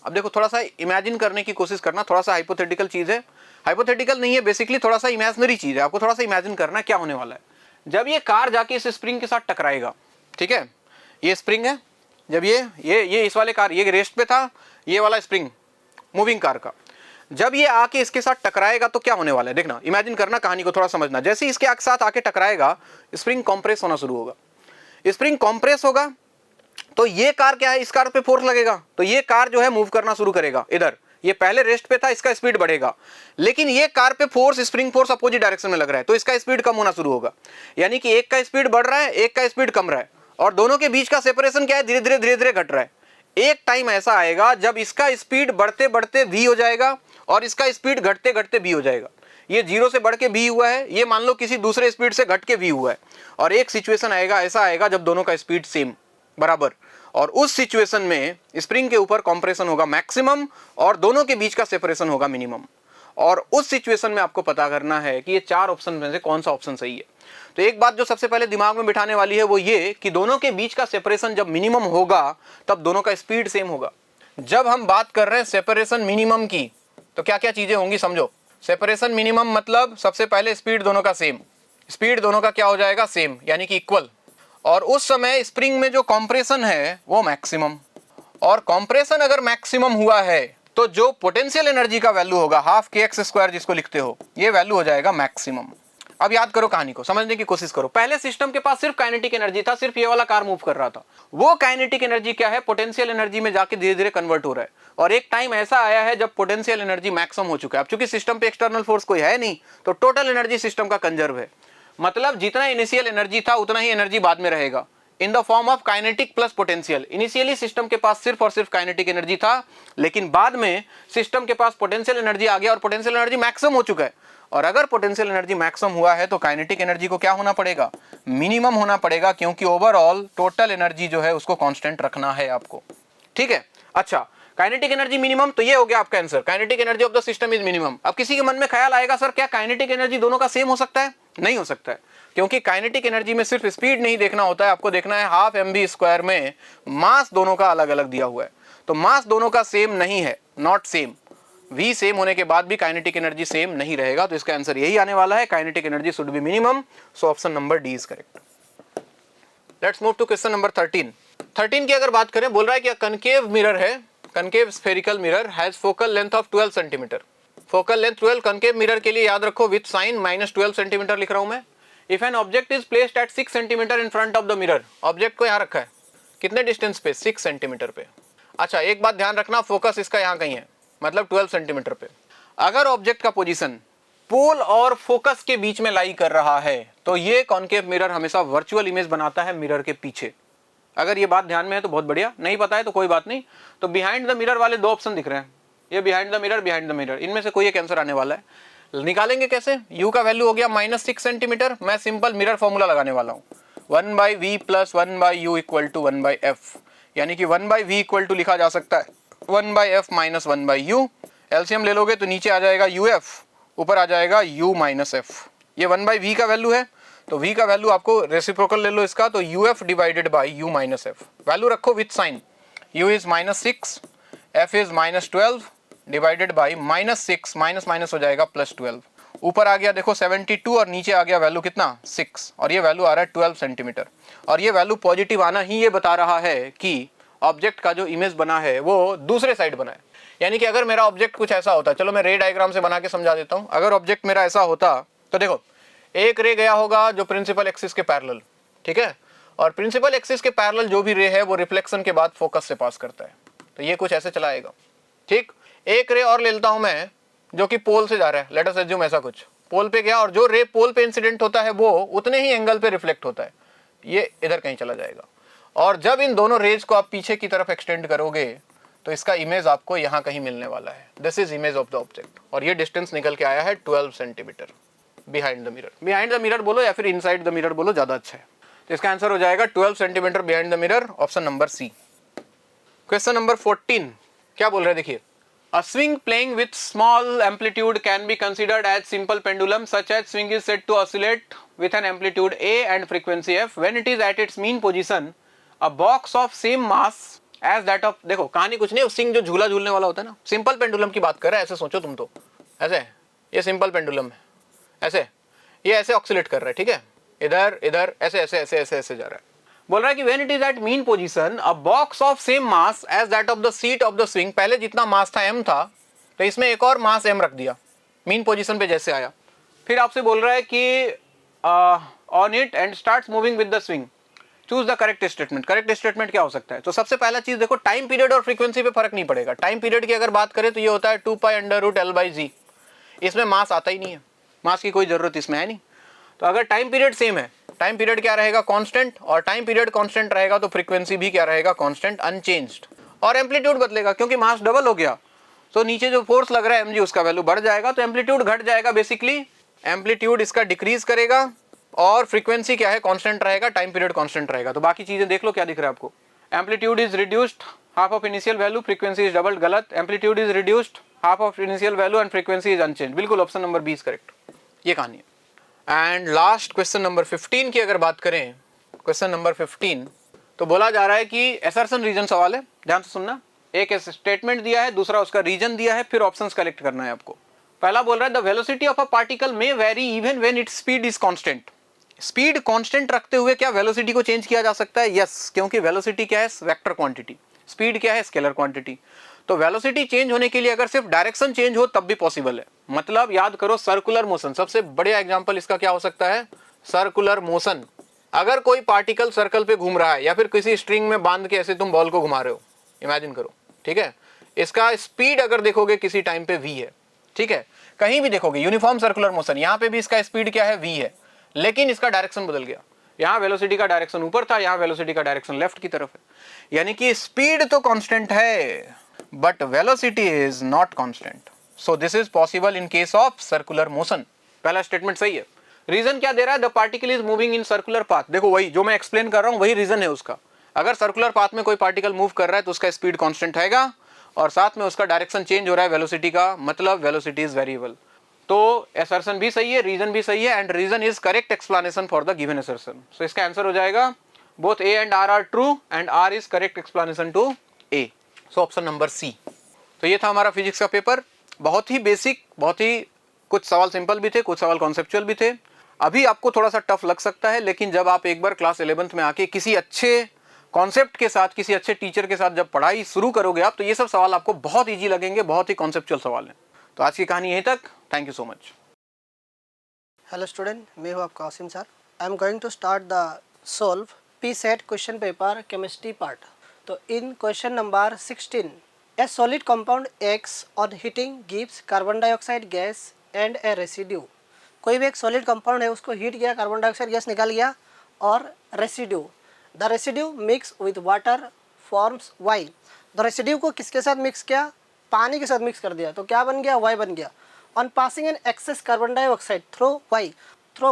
अब देखो थोड़ा सा इमेजिन करने की कोशिश करना, थोड़ा सा हाइपोथेटिकल चीज है, हाइपोथेटिकल नहीं है बेसिकली, थोड़ा सा इमेजिनरी चीज है, आपको थोड़ा सा इमेजिन करना क्या होने वाला है। जब ये कार जाके इस स्प्रिंग के साथ टकराएगा, ठीक है, ये स्प्रिंग है, जब ये इस वाले कार, ये रेस्ट पे था, ये वाला स्प्रिंग मूविंग कार का, जब ये आके इसके साथ टकराएगा तो क्या होने वाला है, देखना, इमेजिन करना, कहानी को थोड़ा समझना। जैसे ही इसके साथ आके टकराएगा स्प्रिंग कंप्रेस होना शुरू होगा, स्प्रिंग कंप्रेस होगा तो ये कार क्या है, इस कार पे फोर्स लगेगा, तो ये कार जो है मूव करना शुरू करेगा इधर, ये पहले रेस्ट पे था, इसका स्पीड बढ़ेगा, लेकिन ये कार पे force, spring force opposite direction में लग रहा है तो इसका स्पीड कम होना शुरू होगा, यानी कि एक का स्पीड बढ़ रहा है, एक का स्पीड कम रहा है, और दोनों के बीच का सेपरेशन क्या है, धीरे धीरे घट रहा है। एक टाइम ऐसा आएगा जब इसका स्पीड बढ़ते बढ़ते v हो जाएगा और इसका स्पीड घटते घटते b हो जाएगा। ये 0 से बढ़ के b हुआ है, ये मान लो किसी दूसरे स्पीड से घट के v हुआ है, और एक सिचुएशन आएगा, ऐसा आएगा जब दोनों का स्पीड सेम बराबर, और उस सिचुएशन में स्प्रिंग के ऊपर कंप्रेशन होगा मैक्सिमम और दोनों के बीच का सेपरेशन होगा मिनिमम। और उस सिचुएशन में आपको पता करना है कि ये चार ऑप्शन में से कौन सा ऑप्शन सही है। तो एक बात जो सबसे पहले दिमाग में बिठाने वाली है वो ये कि दोनों के बीच का सेपरेशन जब मिनिमम होगा तब दोनों का स्पीड सेम होगा। जब हम बात कर रहे हैं सेपरेशन मिनिमम की तो क्या क्या चीजें होंगी समझो। सेपरेशन मिनिमम मतलब सबसे पहले स्पीड दोनों का सेम, स्पीड दोनों का क्या हो जाएगा, सेम, यानी कि इक्वल। और उस समय स्प्रिंग में जो कॉम्प्रेशन है वो मैक्सिमम, और कॉम्प्रेशन अगर मैक्सिमम हुआ है तो जो पोटेंशियल एनर्जी का वैल्यू होगा हाफ kx² जिसको लिखते हो, ये वैल्यू हो जाएगा मैक्सिमम। अब याद करो कहानी को, समझने की कोशिश करो। पहले सिस्टम के पास सिर्फ काइनेटिक एनर्जी था, सिर्फ ये वाला कार मूव कर रहा था। वो काइनेटिक एनर्जी क्या है, पोटेंशियल एनर्जी में जाके धीरे धीरे कन्वर्ट हो रहा है, और एक टाइम ऐसा आया है जब पोटेंशियल एनर्जी मैक्सिमम हो चुका है। अब चूंकि सिस्टम पे एक्सटर्नल फोर्स कोई है नहीं तो टोटल एनर्जी सिस्टम का कंजर्व है, मतलब जितना इनिशियल एनर्जी था उतना ही एनर्जी बाद में रहेगा in the form of kinetic plus potential. Initially system के पास सिर्फ और सिर्फ काइनेटिक एनर्जी था, लेकिन बाद में सिस्टम के पास पोटेंशियल एनर्जी आ गया और पोटेंशियल एनर्जी मैक्सिमम हो चुका है। और अगर पोटेंशियल एनर्जी मैक्सिमम हुआ है तो काइनेटिक एनर्जी को क्या होना पड़ेगा, मिनिमम होना पड़ेगा, क्योंकि ओवरऑल टोटल एनर्जी जो है उसको कांस्टेंट रखना है आपको, ठीक है। अच्छा, काइनेटिक एनर्जी मिनिमम, तो ये हो गया आपका answer, kinetic energy of the system is minimum. अब किसी के मन में ख्याल आएगा सर क्या काइनेटिक एनर्जी दोनों का सेम हो सकता है? नहीं हो सकता है, क्योंकि काइनेटिक एनर्जी में सिर्फ स्पीड नहीं देखना होता है, आपको देखना है हाफ mv² में मास दोनों का अलग अलग दिया हुआ है, तो मास दोनों का सेम नहीं है, नॉट सेम। v सेम होने के बाद भी काइनेटिक एनर्जी सेम नहीं रहेगा, तो इसका आंसर यही आने वाला है, kinetic energy should be minimum. So option number D is correct. Let's move to question number 13 की अगर बात करें, बोल रहा है कि कनकेव मिरर है, concave spherical mirror has focal length of 12 centimetre. Focal length 12 concave mirror के लिए याद रखो विथ साइन -12 सेंटीमीटर लिख रहा हूं मैं। If an object is placed at 6 centimetre in front of the mirror, object को यहां रखा है कितने डिस्टेंस पे? 6 सेंटीमीटर पे। अच्छा एक बात ध्यान रखना, फोकस इसका यहां कहीं है, मतलब 12 सेंटीमीटर पे। अगर ऑब्जेक्ट का पोजीशन पोल और फोकस के बीच में लाई कर रहा है तो ये कॉनकेव मिरर हमेशा वर्चुअल इमेज बनाता है मिरर के पीछे। अगर ये बात ध्यान में है तो बहुत बढ़िया, नहीं पता है तो कोई बात नहीं। तो बिहाइंड द मिरर वाले दो ऑप्शन दिख रहे हैं, ये बिहाइंड द मिरर, इनमें से कोई एक आंसर आने वाला है। निकालेंगे कैसे? u का वैल्यू हो गया -6 सेंटीमीटर, मैं सिंपल मिरर फॉर्मूला लगाने वाला हूँ, 1/v + 1/u = 1/f, यानी कि 1/v इक्वल टू लिखा जा सकता है 1/f - 1/u। एलसीएम ले लोगे तो नीचे आ जाएगा uf, ऊपर आ जाएगा u - f। ये 1/v का वैल्यू है, तो v का वैल्यू आपको रेसिप्रोकल ले लो इसका, तो uf divided by u - f। Value रखो with sign, u is -6, f is -12 divided by -6, minus हो जाएगा +12। ऊपर आ गया देखो 72 और नीचे आ गया वैल्यू कितना 6, और ये वैल्यू आ रहा है 12 सेंटीमीटर। और ये वैल्यू पॉजिटिव आना ही ये बता रहा है कि ऑब्जेक्ट का जो इमेज बना है वो दूसरे साइड बना है। यानी कि अगर मेरा ऑब्जेक्ट कुछ ऐसा होता, चलो मैं रे डायग्राम से बना के समझा देता हूँ। अगर ऑब्जेक्ट मेरा ऐसा होता तो देखो एक रे गया होगा जो प्रिंसिपल एक्सिस के पैरेलल, ठीक है, और प्रिंसिपल एक्सिस के पैरेलल जो भी रे है वो रिफ्लेक्शन के बाद फोकस से पास करता है, तो ये कुछ ऐसे चला आएगा। ठीक, एक रे और ले लेता हूं मैं जो कि पोल से जा रहा है, लेट अस अज्यूम ऐसा कुछ, पोल पे गया और जो रे पोल पे इंसिडेंट होता है वो उतने ही एंगल पे रिफ्लेक्ट होता है, ये इधर कहीं चला जाएगा। और जब इन दोनों रेज को आप पीछे की तरफ एक्सटेंड करोगे तो इसका इमेज आपको यहाँ कहीं मिलने वाला है, this is image of the object, और ये डिस्टेंस निकल के आया है 12 centimetre behind the mirror. Behind the mirror बोलो या फिर इनसाइड द मिरर बोलो, ज्यादा अच्छा है। तो इसका आंसर हो जाएगा 12 centimetre behind the mirror, option number C. Question number 14 क्या बोल रहे हैं देखिए, A swing playing with small amplitude can be considered as simple pendulum, such as swing is said to oscillate with an amplitude A and frequency f when it is at its mean position. A box of same mass as that of, देखो कहानी कुछ नहीं, swing जो झूला झूलने वाला होता है ना, सिंपल पेंडुलम की बात कर रहा है, ऐसे सोचो तुम तो, ऐसे ये सिंपल पेंडुलम है, ऐसे ये ऐसे ऑक्सीलेट कर रहा है, ठीक है, इधर इधर ऐसे ऐसे ऐसे ऐसे ऐसे जा रहा है। बोल रहा है कि when it is at mean position a box of same mass as that of the seat of the swing, पहले जितना मास था m था तो इसमें एक और मास m रख दिया मीन पोजीशन पे जैसे आया। फिर आपसे बोल रहा है कि on it and starts moving with the swing, choose the correct statement. Correct statement क्या हो सकता है? तो सबसे पहला चीज देखो, टाइम पीरियड और फ्रीक्वेंसी पे फर्क नहीं पड़ेगा। टाइम पीरियड की अगर बात करें तो ये होता है 2π√L/g, इसमें मास आता ही नहीं है, मास की कोई जरूरत इसमें है नहीं। तो अगर टाइम पीरियड सेम है, टाइम पीरियड क्या रहेगा? कांस्टेंट, और टाइम पीरियड कांस्टेंट रहेगा तो फ्रीक्वेंसी भी क्या रहेगा? Constant, unchanged. और एम्पलीट्यूड बदलेगा क्योंकि मास डबल हो गया, तो नीचे जो फोर्स लग रहा है mg उसका वैल्यू बढ़ जाएगा, तो एम्पलीट्यूड घट जाएगा, बेसिकली एम्पलीट्यूड इसका डिक्रीज करेगा, और फ्रीक्वेंसी क्या है? कांस्टेंट रहेगा, टाइम पीरियड कांस्टेंट रहेगा। तो बाकी चीजें देख लो क्या दिख रहा है आपको, amplitude is reduced half of initial value, frequency is doubled, गलत, amplitude is reduced half of initial value and frequency is unchange, बिल्कुल ऑप्शन नंबर 20 करेक्ट, ये कहानी है। एंड लास्ट क्वेश्चन नंबर 15 की अगर बात करें, क्वेश्चन नंबर 15 तो बोला जा रहा है कि एसर्शन रीजन सवाल है, ध्यान से सुनना। एक स्टेटमेंट दिया है, दूसरा उसका रीजन दिया है, फिर ऑप्शंस कलेक्ट करना है आपको। पहला बोल रहा है the velocity of a particle may very even when its speed is constant. Speed constant रखते हुए क्या वेलोसिटी को चेंज किया जा सकता है? यस, क्योंकि वेलोसिटी क्या है? वेक्टर क्वांटिटी, स्पीड क्या है? Scalar quantity. तो वेलोसिटी चेंज होने के लिए अगर सिर्फ डायरेक्शन चेंज हो तब भी पॉसिबल है। मतलब याद करो, सर्कुलर मोशन, सबसे बढ़िया एग्जांपल इसका क्या हो सकता है? Circular motion. अगर कोई पार्टिकल सर्कल पे घूम रहा है या फिर किसी स्ट्रिंग में बांध के ऐसे तुम बॉल को घुमा रहे हो, इमेजिन करो, ठीक है, इसका स्पीड अगर देखोगे किसी टाइम पे v है, ठीक है, कहीं भी देखोगे यूनिफॉर्म सर्कुलर मोशन, यहाँ पे भी इसका स्पीड क्या है? v है, लेकिन इसका डायरेक्शन बदल गया, यहाँ वेलोसिटी का डायरेक्शन ऊपर था, यहाँ वेलोसिटी का डायरेक्शन लेफ्ट की तरफ है। यानी कि स्पीड तो कांस्टेंट है but velocity is not constant, so this is possible in case of circular motion. पहला स्टेटमेंट सही है। रीजन क्या दे रहा है? The particle is moving in circular path. देखो वही जो मैं एक्सप्लेन कर रहा हूं वही रीजन है उसका। अगर सर्कुलर पाथ में कोई पार्टिकल मूव कर रहा है तो उसका स्पीड कांस्टेंट रहेगा, और साथ में उसका डायरेक्शन चेंज हो रहा है वेलोसिटी का, मतलब वेलोसिटी इज वेरिएबल। तो असर्शन भी सही है, रीजन भी सही है, and reason is correct explanation for the given assertion. So इसका आंसर हो जाएगा both A and R true and R is correct explanation to A. So option number C. तो ये था हमारा फिजिक्स का पेपर, बहुत ही बेसिक, बहुत ही, कुछ सवाल सिंपल भी थे, कुछ सवाल कॉन्सेप्चुअल भी थे। अभी आपको थोड़ा सा टफ लग सकता है, लेकिन जब आप एक बार क्लास 11th में आके किसी अच्छे कॉन्सेप्ट के साथ, किसी अच्छे टीचर के साथ जब पढ़ाई शुरू करोगे आप, तो ये सब सवाल आपको बहुत ईजी लगेंगे, बहुत ही कॉन्सेप्चुअल सवाल हैं। तो आज की कहानी यहीं तक। Thank you so much. Hello student, मैं हूँ आपका Asim sir. I am going to start the solve P set question paper chemistry part. तो in question number 16, a solid compound X on heating gives carbon dioxide gas and a residue. कोई भी एक solid compound है, उसको heat किया, carbon dioxide gas निकल गया और residue, the residue mix with water forms Y. The residue को किसके साथ मिक्स किया? पानी के साथ मिक्स कर दिया, तो क्या बन गया? वाई बन गया। On passing an excess carbon dioxide through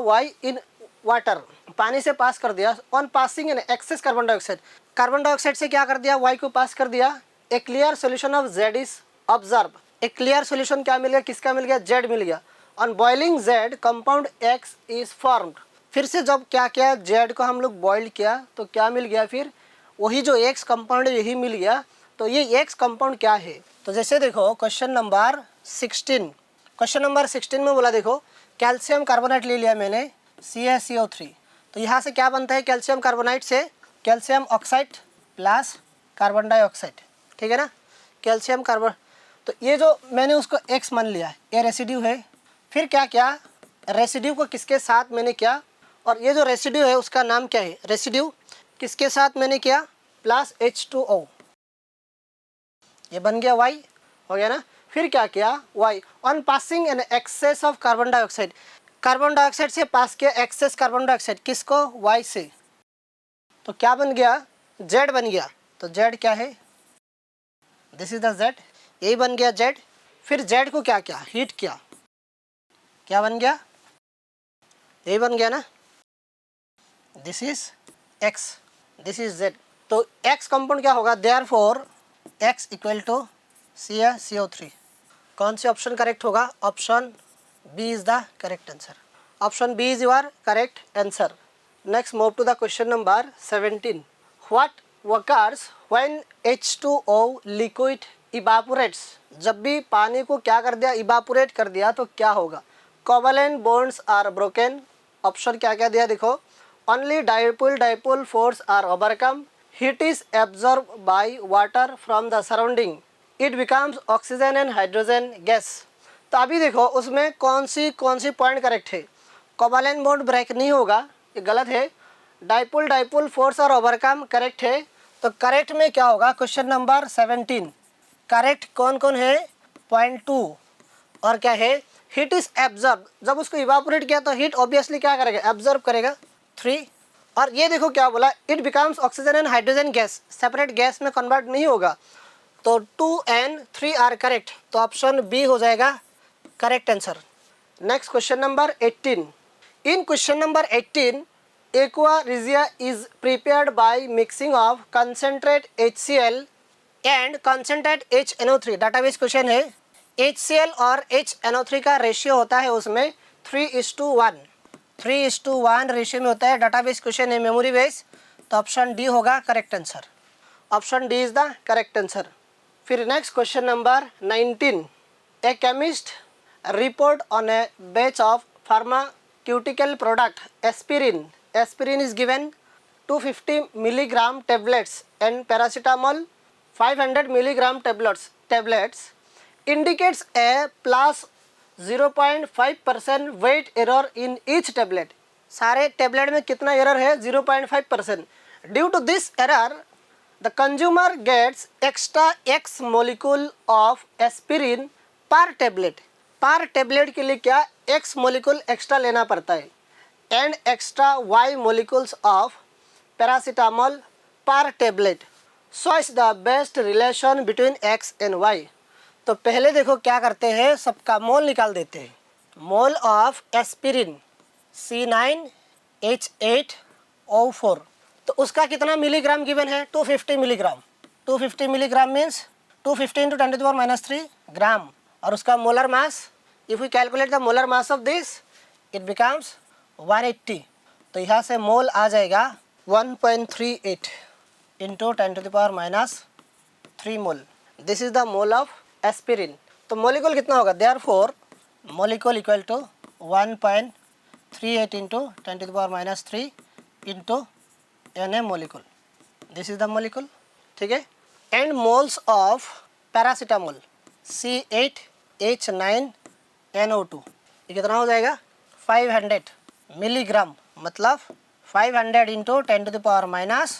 Y in water, पानी से पास कर दिया। On passing an excess carbon dioxide से क्या कर दिया? वाई को पास कर दिया। A clear solution of Z is observe. एक क्लियर सोल्यूशन क्या मिल गया? किसका मिल गया? जेड मिल गया। On boiling Z compound X is formed. फिर से जब क्या किया, जेड को हम लोग बॉइल किया, तो क्या मिल गया? फिर वही जो एक्स कंपाउंड है यही मिल गया। तो ये एक्स कंपाउंड क्या है? तो जैसे देखो क्वेश्चन नंबर 16 में बोला, देखो कैल्शियम कार्बोनेट ले लिया मैंने, CaCO3। तो यहाँ से क्या बनता है? कैल्शियम कार्बोनाइट से calcium oxide plus carbon dioxide, ठीक है ना, कैल्शियम कार्बन। तो ये जो मैंने उसको एक्स मान लिया, ये रेसिड्यू है। फिर क्या किया? रेसिड्यू को किसके साथ मैंने किया, और ये जो रेसिड्यू है उसका नाम क्या है? रेसिड्यू किसके साथ मैंने किया? प्लस H2O, ये बन गया वाई, हो गया ना। फिर क्या किया? Y on passing an excess of carbon dioxide, carbon dioxide से पास किया एक्सेस कार्बन डाइऑक्साइड, किसको? वाई से। तो क्या बन गया? जेड बन गया। तो जेड क्या है? दिस इज द जेड, यही बन गया जेड। फिर जेड को क्या किया? हीट किया, क्या बन गया? यही बन गया ना, this is X, this is Z. तो एक्स कंपाउंड क्या होगा? Therefore X equal to CaCO3। कौन सी ऑप्शन करेक्ट होगा? Option B is the correct answer. Option B is your correct answer. Next move to the question number 17। What occurs when H2O liquid evaporates. जब भी पानी को क्या कर दिया? इवापोरेट कर दिया, तो क्या होगा? Covalent bonds are broken. Option क्या क्या दिया देखो, only dipole force are overcome, heat is absorb by water from the surrounding, it becomes oxygen and hydrogen gas. तो अभी देखो उसमें कौन सी पॉइंट करेक्ट है? कोवैलेंट बॉन्ड ब्रेक नहीं होगा, ये गलत है। डाइपोल फोर्स और ओवरकम करेक्ट है। तो करेक्ट में क्या होगा? क्वेश्चन नंबर 17 करेक्ट कौन कौन है? पॉइंट 2। और क्या है? हीट इज एब्जॉर्ब, जब उसको इवापोरेट किया तो हीट ऑब्वियसली क्या करेगा? एब्जॉर्ब करेगा, 3। और ये देखो क्या बोला? It becomes oxygen and hydrogen gas, separate gas में कन्वर्ट नहीं होगा। तो 2 and 3 आर करेक्ट। तो ऑप्शन बी हो जाएगा correct answer. Next question number 18। In question number 18, aqua regia is prepared by mixing of concentrate HCl and concentrate HNO3। Database question है। HCl और HNO3 का रेशियो होता है उसमें 3:1, 3:1 रेशियो में होता है। डाटाबेस क्वेश्चन है, मेमोरी बेस। तो ऑप्शन डी होगा correct answer. Option D is the correct answer. फिर next question number 19। A chemist report on a batch of pharmaceutical product aspirin. Aspirin is given 250 milligram tablets and paracetamol 500 milligram tablets indicates a plus 0.5% weight error in each tablet। सारे tablet में कितना error है? 0.5%। Due to this error the consumer gets extra X molecule of aspirin per tablet. Per tablet के लिए क्या? X molecule extra लेना पड़ता है, and extra Y molecules of paracetamol per tablet. So is the best relation between X and Y। तो पहले देखो क्या करते हैं, सबका मोल निकाल देते हैं। Mole of aspirin C9H8O4। तो उसका कितना मिलीग्राम गिवन है? 250 milligram. 250 milligram means 250 into 10 to the power minus 3 gram, और उसका molar mass, if we calculate the molar mass of this it becomes 180। तो यहाँ से मोल आ जाएगा 1.38 into 10 to the power minus 3 mole. This is the mole of aspirin. तो molecule कितना होगा, therefore molecule equal to 1.38 into 10 to the power minus 3 into Na molecule. This is the molecule, ठीक है। And moles of paracetamol C8H9NO2, ये कितना हो जाएगा 500 milligram, मतलब 500 into 10 to the power minus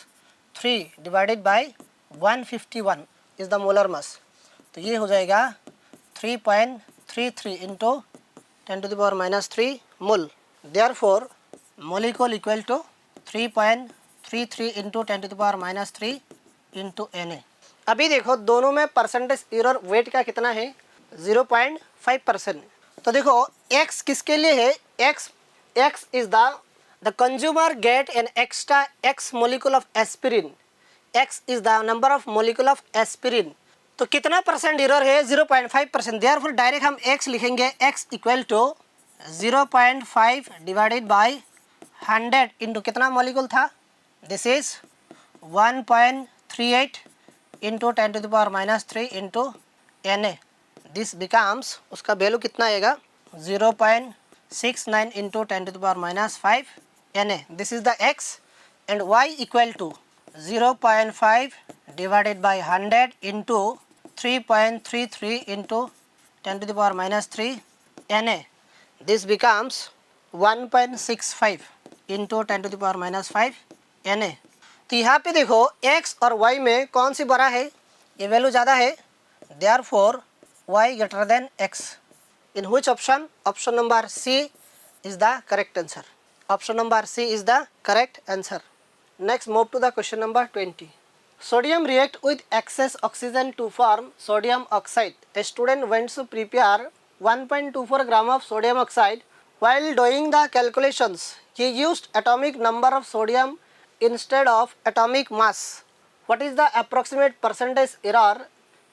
3 divided by 151 is the molar mass. तो ये हो जाएगा 3.33 into 10 to the power minus 3 mole. Therefore molecule equal to 3.33 into 10 to the power minus 3 into Na। अभी देखो दोनों में परसेंटेज एरर वेट का कितना है, 0.5%। तो देखो x किसके लिए है, x is the consumer get an extra x molecule of aspirin, x is the number of molecule of aspirin. तो कितना परसेंट एरर है, 0.5%। देयरफॉर डायरेक्ट हम x लिखेंगे, x equal to 0.5 divided by 100 into कितना molecule था, this is 1.38 into 10 to the power minus 3 into Na। This becomes, उसका value कितना आएगा 0.69 into 10 to the power minus 5 Na। This is the x and y equal to 0.5 divided by 100 into 3.33 into 10 to the power minus 3 Na। This becomes 1.65 into 10 to the power minus 5 Na। तो यहाँ पे देखो x और y में कौन सी बड़ा है, ये वैल्यू ज़्यादा है, therefore y greater than x। In which option, option number C is the correct answer. Option number C is the correct answer. Next move to the question number 20। Sodium react with excess oxygen to form sodium oxide. A student went to prepare 1.24 gram of sodium oxide. While doing the calculations, he used atomic number of sodium instead of atomic mass. What is the approximate percentage error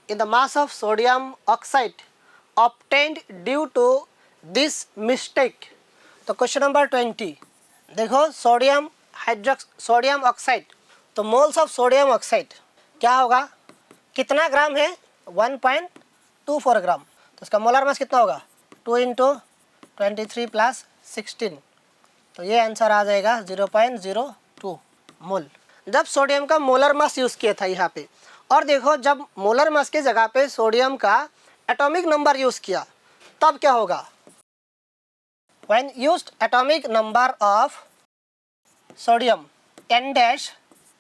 in the mass of sodium oxide obtained due to this mistake? तो question number 20 देखो, sodium oxide, तो moles of sodium oxide क्या होगा, कितना ग्राम है, 1.24 ग्राम। तो इसका molar mass कितना होगा, 2 इंटू 23 प्लस 16। तो ये आंसर आ जाएगा 0.02 मोल। जब सोडियम का मोलर मास यूज़ किया था यहाँ पे, और देखो जब मोलर मास के जगह पे सोडियम का एटॉमिक नंबर यूज़ किया तब क्या होगा, when used atomic number of sodium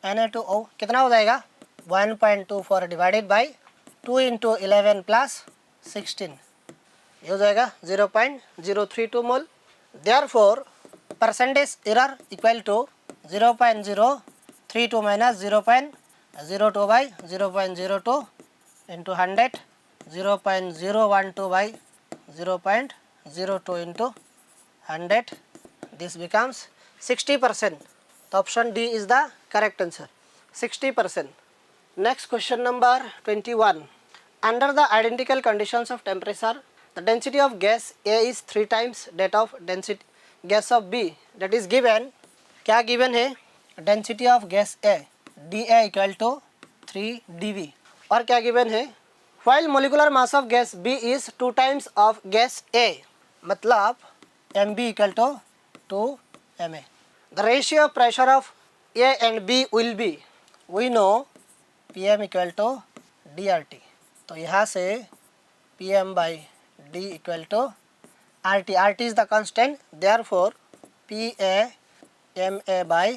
N-Na2O कितना हो जाएगा 1.24 डिवाइडेड बाई 2 इंटू 11 प्लस 16, ये हो जाएगा 0.032 mole. Therefore percentage error equal to 0.032 minus 0.02 by 0.02 into 100, 0.012 by 0.02 into 100, this becomes 60%। तो option D is the correct answer, 60%। Next question number 21। Under the identical conditions of temperature the density of gas A is 3 times that of density gas of B, that is given. क्या given है, density of gas A dA equal to 3 dV, और क्या given है, while molecular mass of gas B is 2 times of gas A, मतलब Mb equal to 2 Ma। The ratio of pressure of A and B will be, we know Pm equal to dRT। तो यहाँ से Pm by D equal to RT, RT is the constant, therefore Pa Ma by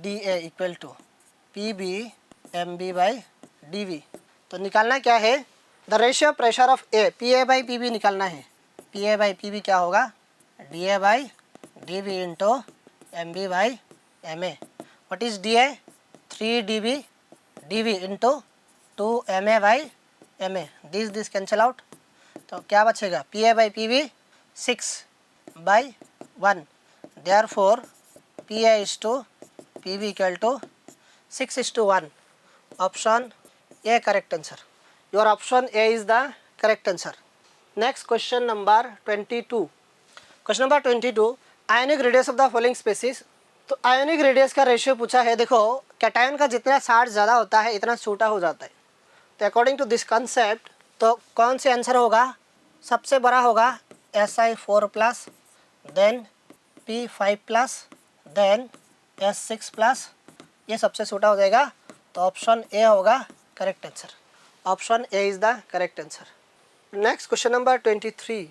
Da equal to Pb Mb by Dv। तो निकालना क्या है, the ratio of pressure of A, Pa by Pb निकालना है। Pa by Pb क्या होगा, Da by Dv into Mb by Ma। What is Da, 3 dV into 2 Ma by Ma, this cancel out। तो क्या बचेगा, Pa by Pb 6 by 1, therefore Pa is to Pb equal to 6:1। Option A correct answer. Your option A is the correct answer. Next question number 22। Question number 22, ionic radius of the following species. तो ionic radius का ratio पूछा है। देखो cation का जितना charge ज़्यादा होता है इतना छोटा हो जाता है। तो अकॉर्डिंग टू दिस कंसेप्ट तो कौन से आंसर होगा? सबसे बड़ा होगा Si4+, then P5+, then S6+, ये सबसे छोटा हो जाएगा। तो ऑप्शन ए होगा correct answer. Option A is the correct answer. Next question number 23।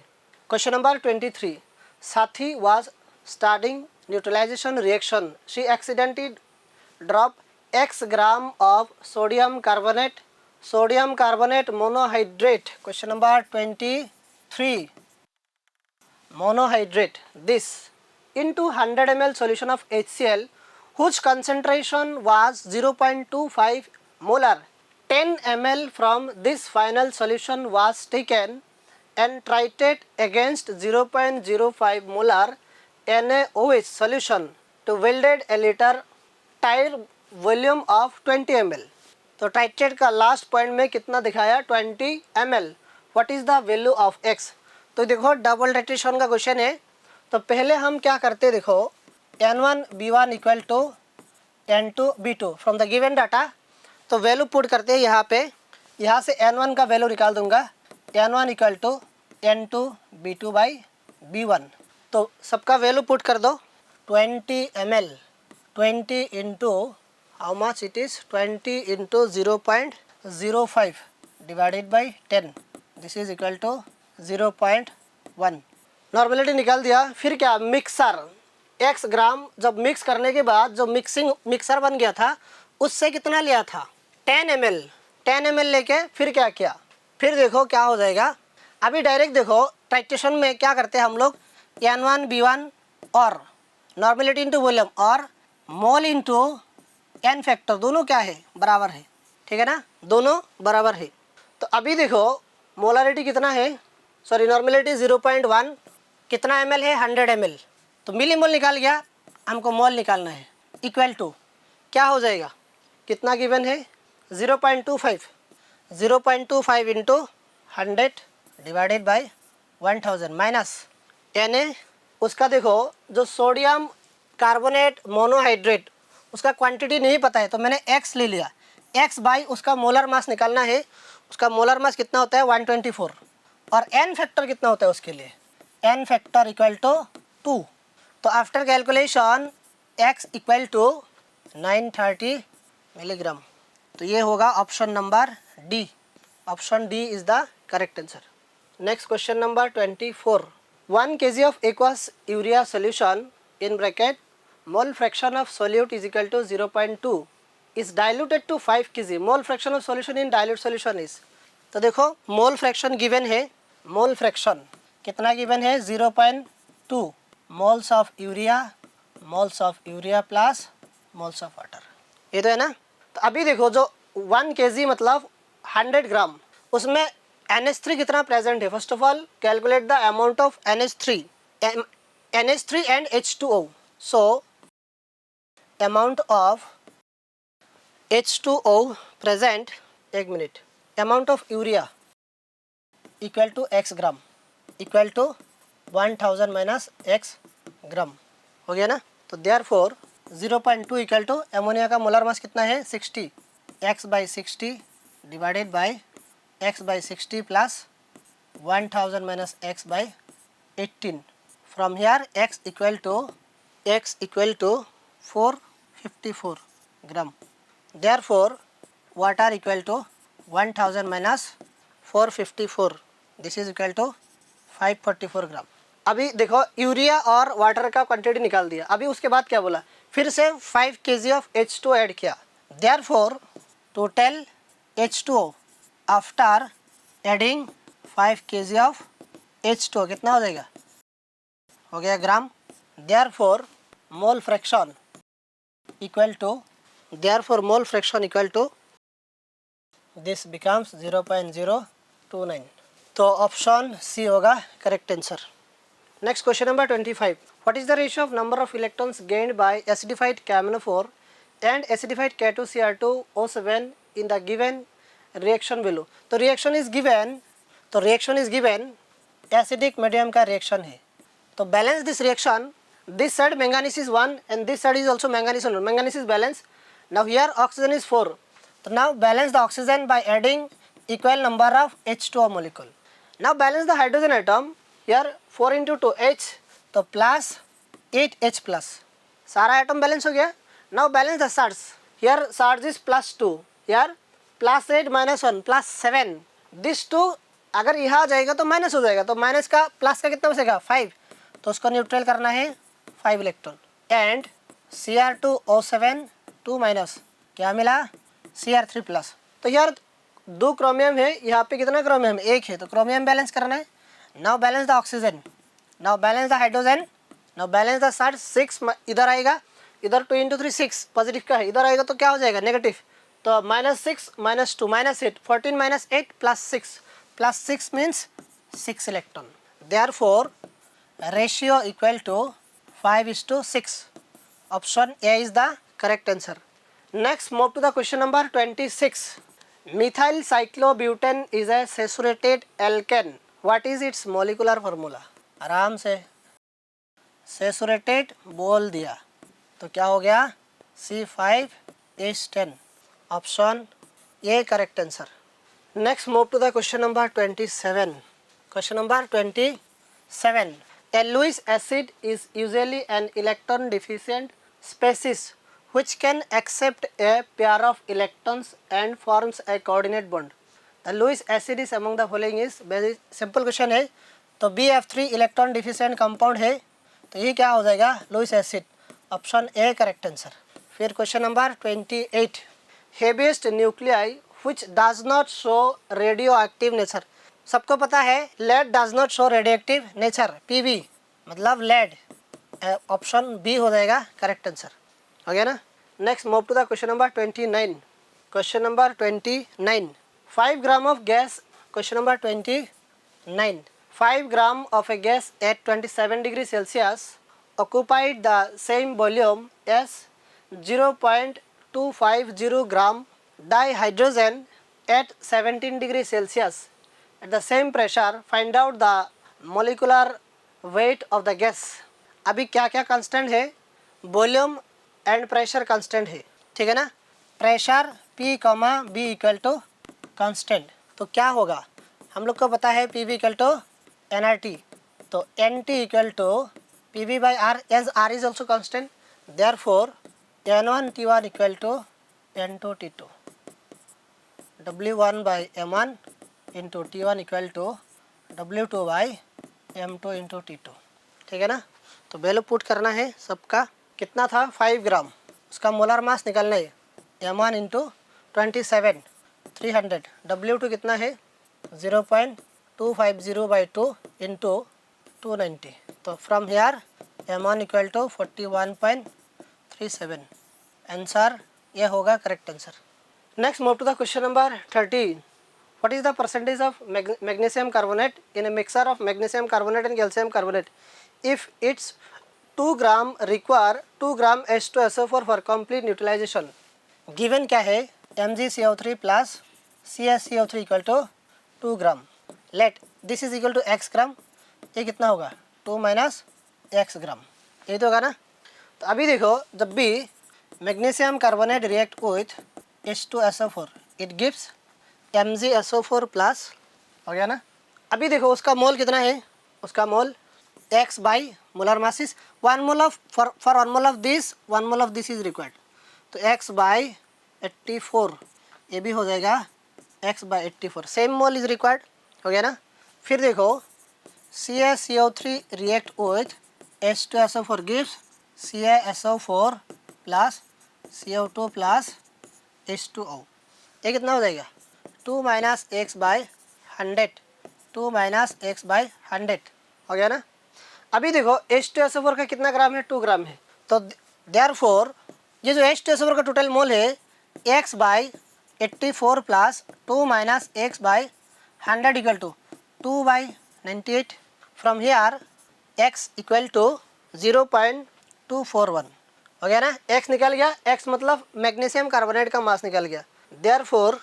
Question number 23, Sathi was studying neutralization reaction. She accidentally dropped X gram of sodium carbonate monohydrate. Question number 23, monohydrate this into 100 ml solution of HCl whose concentration was 0.25 molar. 10 ml from this final solution was taken and treated against 0.05 molar NaOH solution to welded a liter tire volume of 20 ml। तो titrate का last point में कितना दिखाया? 20 ml। What is the value of x? तो देखो double titration का question है। तो पहले हम क्या करते, देखो N1B1 equal to N2B2 from the given data. तो वैल्यू पुट करते हैं यहाँ पे। यहाँ से N1 का वैल्यू निकाल दूंगा, N1 इक्वल टू N2B2/B1। तो सबका वैल्यू पुट कर दो। 20 ml, 20 into how much it is, 20 into 0.05 divided by 10, this is equal to 0.1। Normality निकाल दिया। फिर क्या, मिक्सर x ग्राम जब मिक्स करने के बाद जो मिक्सर बन गया था उससे कितना लिया था? 10 ml। 10 ml लेके फिर क्या किया, फिर देखो क्या हो जाएगा। अभी डायरेक्ट देखो टाइट्रेशन में क्या करते हैं हम लोग, N1B1 और नॉर्मेलिटी इंटू वॉल्यूम और मोल इंटू एन फैक्टर, दोनों क्या है? बराबर है। ठीक है ना, दोनों बराबर है। तो अभी देखो मोलारिटी कितना है, सॉरी नॉर्मेलिटी 0.1, कितना ml है? 100 ml। तो मिली मोल निकाल गया, हमको मोल निकालना है। इक्वल टू क्या हो जाएगा, कितना गिवन है? 0.25। 0.25 into 100 divided by 1000 minus Na। उसका देखो जो सोडियम कार्बोनेट मोनोहाइड्रेट उसका क्वांटिटी नहीं पता है तो मैंने x ले लिया। x बाई उसका मोलर मास निकालना है। उसका मोलर मास कितना होता है? 124। और n फैक्टर कितना होता है उसके लिए? n factor equal to 2। तो after calculation x equal to 930 milligram. तो ये होगा option number D. Option D is the correct answer. Next question number 24, 1 kg of aqueous urea solution in bracket mole fraction of solute is equal to 0.2 is diluted to 5 kg. Mole fraction of solution in dilute solution is. तो देखो mole fraction given है, mole fraction कितना given है? 0.2 moles of urea plus moles of water, ये तो है ना। तो अभी देखो जो 1 kg मतलब 100 ग्राम, उसमें NH3 कितना प्रेजेंट है? First of all calculate the amount of NH3 and H2O। So amount of H2O present, एक मिनट, amount of urea equal to x gram equal to 1000 minus x gram हो गया ना। तो therefore 0.2 इक्वल टू एमोनिया का मोलर मास कितना है? 60, x/60 divided by x/60 plus 1000 minus x/18। From here x equal to 454 gram. Therefore water equal to 1000 minus 454, this is equal to 544 ग्राम। अभी देखो यूरिया और वाटर का क्वांटिटी निकाल दिया। अभी उसके बाद क्या बोला, फिर से 5 kg ऑफ H2O ऐड किया। Therefore total H2O after adding 5 kg of H2O कितना हो जाएगा? हो गया gram. Therefore mole fraction equal to this becomes 0.029। तो ऑप्शन सी होगा correct answer. Next question number 25, what is the ratio of number of electrons gained by acidified KMnO4 and acidified K2Cr2O7 in the given reaction value, तो reaction is given acidic medium का reaction है। तो balance this reaction, this side manganese is 1 and this side is also manganese 1, manganese is balance. Now here oxygen is 4, तो now balance the oxygen by adding equal number of H2O molecule. Now balance the hydrogen atom, here 4 into 2 H, तो plus 8 H plus, सारा atom balance हो गया। Now balance the charge, here charge is +2, here +8 -1 +7, this 2 अगर यहाँ आ जाएगा तो minus हो जाएगा, तो माइनस का प्लस का कितना बचेगा 5, तो उसको न्यूट्रल करना है 5 इलेक्ट्रॉन। एंड Cr2O7 2 माइनस, क्या मिला Cr3 प्लस। तो यार 2 क्रोमियम है, यहाँ पे कितना क्रोमियम 1 है, तो क्रोमियम बैलेंस करना है। Now balance the oxygen, now balance the hydrogen, now balance the charge. 6 इधर आएगा, इधर 2 into 3 6 पॉजिटिव का है, इधर आएगा तो क्या हो जाएगा नेगेटिव, तो -6 -2 -8, 14 -8 +6 means 6 electron. Therefore ratio equal to 5:6, option A is the correct answer. Next move to the question number 26। Methyl cyclobutane is a saturated alkane, what is its molecular formula. आराम से सैचुरेटेड बोल दिया तो क्या हो गया C5H10, option A correct answer. Next move to the question number 27। Question number 27, a Lewis acid is usually an electron deficient species which can accept a pair of electrons and forms a coordinate bond. The Lewis acid is among the following is, very simple question है। तो BF3 electron deficient compound है, तो ये क्या हो जाएगा Lewis acid, option A correct answer. फिर question number 28, heaviest nuclei which does not show radioactive nature। सबको पता है lead does not show radioactive nature, PB मतलब लेड, ऑप्शन बी हो जाएगा करेक्ट आंसर, हो गया ना। Next move to the question number 29। Question number 29, 5 gram of gas, question number 29, 5 gram of a gas at 27 degree Celsius occupied the same volume as 0.250 gram dihydrogen at 17 degree Celsius at the same pressure, find out the molecular weight of the gas। अभी क्या क्या constant है, volume and pressure constant है, ठीक है ना। Pressure P, B equal to constant, तो क्या होगा हम लोग को पता है PV इक्वल टू nRT, तो NT equal to PV by R, as R is also constant, therefore N1 T1 equal to N2 T2, W1 by M1 into T1 equal to W2 by M2 into T2, ठीक है ना। तो value put करना है सबका, कितना था 5 ग्राम, उसका मोलर मास निकालना है M1 इंटू 27 300, W2 कितना है 0.250 by 2 इंटू 290, तो from here M1 equal to 41.37, answer ये होगा correct answer. Next move to the question number 13, what is the percentage of magnesium carbonate in a mixer of magnesium carbonate and calcium carbonate if its 2 gram require 2 gram H2SO4 for complete neutralisation. Given क्या है MgCO3 plus CaCO3 equal to 2 gram, let this is equal to x gram, ये कितना होगा 2 minus x ग्राम, यही तो होगा ना। तो अभी देखो जब भी magnesium carbonate react with H2SO4 it gives MgSO4 plus, हो गया ना। अभी देखो उसका मोल कितना है, उसका मोल x by molar mass is 1 mole of for 1 mole of this 1 mole of this is required, तो x बाई 84 ये भी हो जाएगा x by 84, same mole is required, हो गया ना। फिर देखो CaCO3 react with H2SO4 gives CaSO4 plus CO2 plus H2O, ये कितना हो जाएगा 2 minus x by 100, 2 minus x by 100, हो गया ना। अभी देखो H2SO4 का कितना ग्राम है 2 ग्राम है, तो देयरफॉर ये जो H2SO4 का टोटल मोल है x by 84 plus 2 minus x by 100 equal to 2 by 98, from here x equal to 0.241, हो गया ना। x निकल गया, x मतलब मैग्नीशियम कार्बोनेट का मास निकल गया। देयरफॉर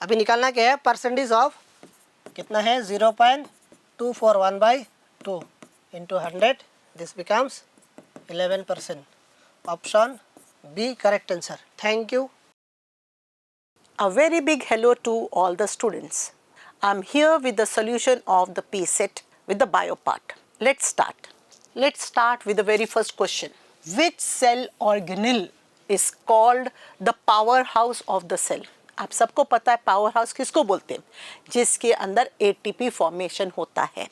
अभी निकालना क्या है, परसेंटेज ऑफ कितना है 0.241/2 into 100, this becomes 11%. Option B correct answer. Thank you. A very big hello to all the students. I'm here with the solution of the P set with the bio part. Let's start. Let's start with the very first question. Which cell organelle is called the powerhouse of the cell? आप सबको पता है power house किसको बोलते हैं, जिसके अंदर ATP formation होता है,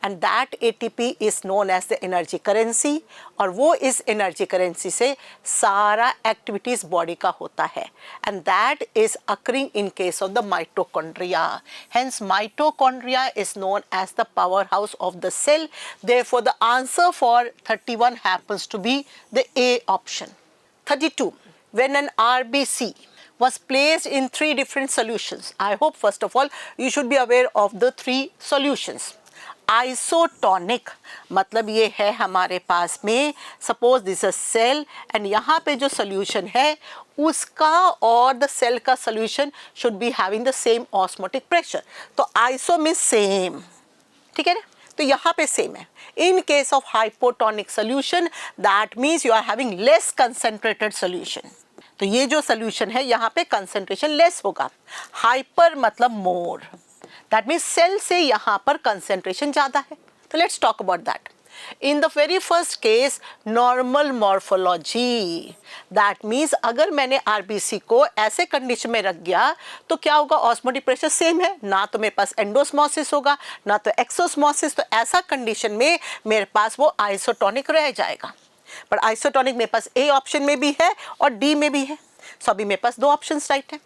and that ATP is known as the energy currency, और वो इस एनर्जी करेंसी से सारा एक्टिविटीज बॉडी का होता है, and that is occurring in case of the mitochondria. Hence mitochondria is known as the power house of the cell. Therefore the answer for 31 happens to be the A option. 32. When an RBC was placed in 3 different solutions, I hope first of all you should be aware of the 3 solutions. Isotonic मतलब ये है हमारे पास में, suppose this a cell and यहाँ पे जो solution है उसका और द सेल का solution should be having the same osmotic pressure. तो आइसो मीन्स सेम, ठीक है ना, तो यहाँ पे सेम है. In case of hypotonic solution that means you are having less concentrated solution. तो ये जो सोल्यूशन है यहाँ पे कंसेंट्रेशन लेस होगा. हाइपर मतलब मोर, दैट मीन्स सेल से यहाँ पर कंसेंट्रेशन ज़्यादा है. तो let's talk about that. In the very first case normal morphology, that means अगर मैंने आरबीसी को ऐसे कंडीशन में रख दिया तो क्या होगा, ऑस्मोटिक प्रेशर सेम है, ना तो मेरे पास एंडोस्मोसिस होगा ना तो एक्सोस्मोसिस. तो ऐसा कंडीशन में मेरे पास वो आइसोटोनिक रह जाएगा. पर आइसोटोनिक मेरे पास ए ऑप्शन में भी है और डी में भी है. सो अभी मेरे पास 2 ऑप्शन राइट है.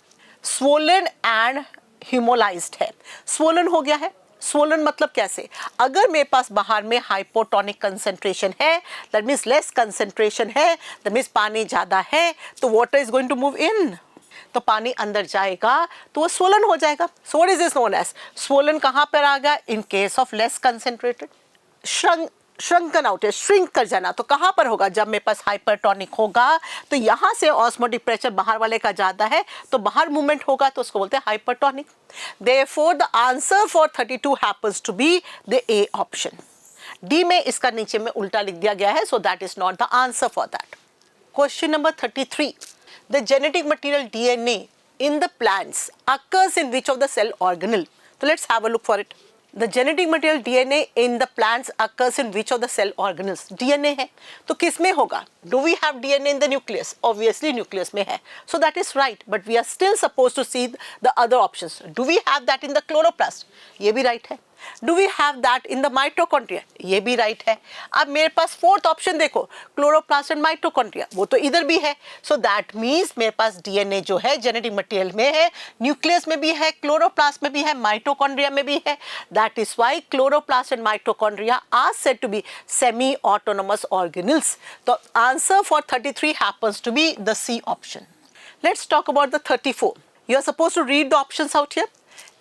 स्वोलन एंड हीमोलाइज्ड है. स्वोलन हो गया है. स्वोलन मतलब कैसे, अगर मेरे पास बाहर में हाइपोटोनिक कंसेंट्रेशन है, दैट मीन्स लेस कंसेंट्रेशन है, दैट मीन्स पानी ज़्यादा है, तो water is going to move in, तो पानी अंदर जाएगा तो वो स्वोलन हो जाएगा. So what is this known as swollen. कहाँ पर आ गया, in case of less concentrated. Shrunken out है, श्रिंक कर जाना, तो कहाँ पर होगा, जब मेरे पास हाइपरटोनिक होगा तो यहाँ से ऑस्मोटिक प्रेशर बाहर वाले का ज़्यादा है तो बाहर मूवमेंट होगा, तो उसको बोलते हैं hypertonic. Therefore the answer for 32 happens to be the A option. D में इसका नीचे में उल्टा लिख दिया गया है, so that is not the answer for that. Question number 33. The genetic material DNA in the plants occurs in which of the cell organelle? So let's have a look for it. The genetic material DNA in the plants occurs in which of the cell organelles? DNA है तो किस में होगा? Do we have DNA in the nucleus? Obviously nucleus में है. So that is right, but we are still supposed to see the other options. Do we have that in the chloroplast? ये भी right है. Do we have that in the mitochondria? ये भी right है. अब मेरे पास 4th ऑप्शन देखो, chloroplast and mitochondria, वो तो इधर भी है. सो दैट मीन्स मेरे पास DNA जो है जेनेटिक मटेरियल में है, न्यूक्लियस में भी है, क्लोरोप्लास्ट में भी है, माइटोकॉन्ड्रिया में भी है. That is why chloroplast and mitochondria are said to be semi autonomous organelles. तो answer for 33 happens to be the C option. Let's talk about the 34. You are supposed to read the options out here.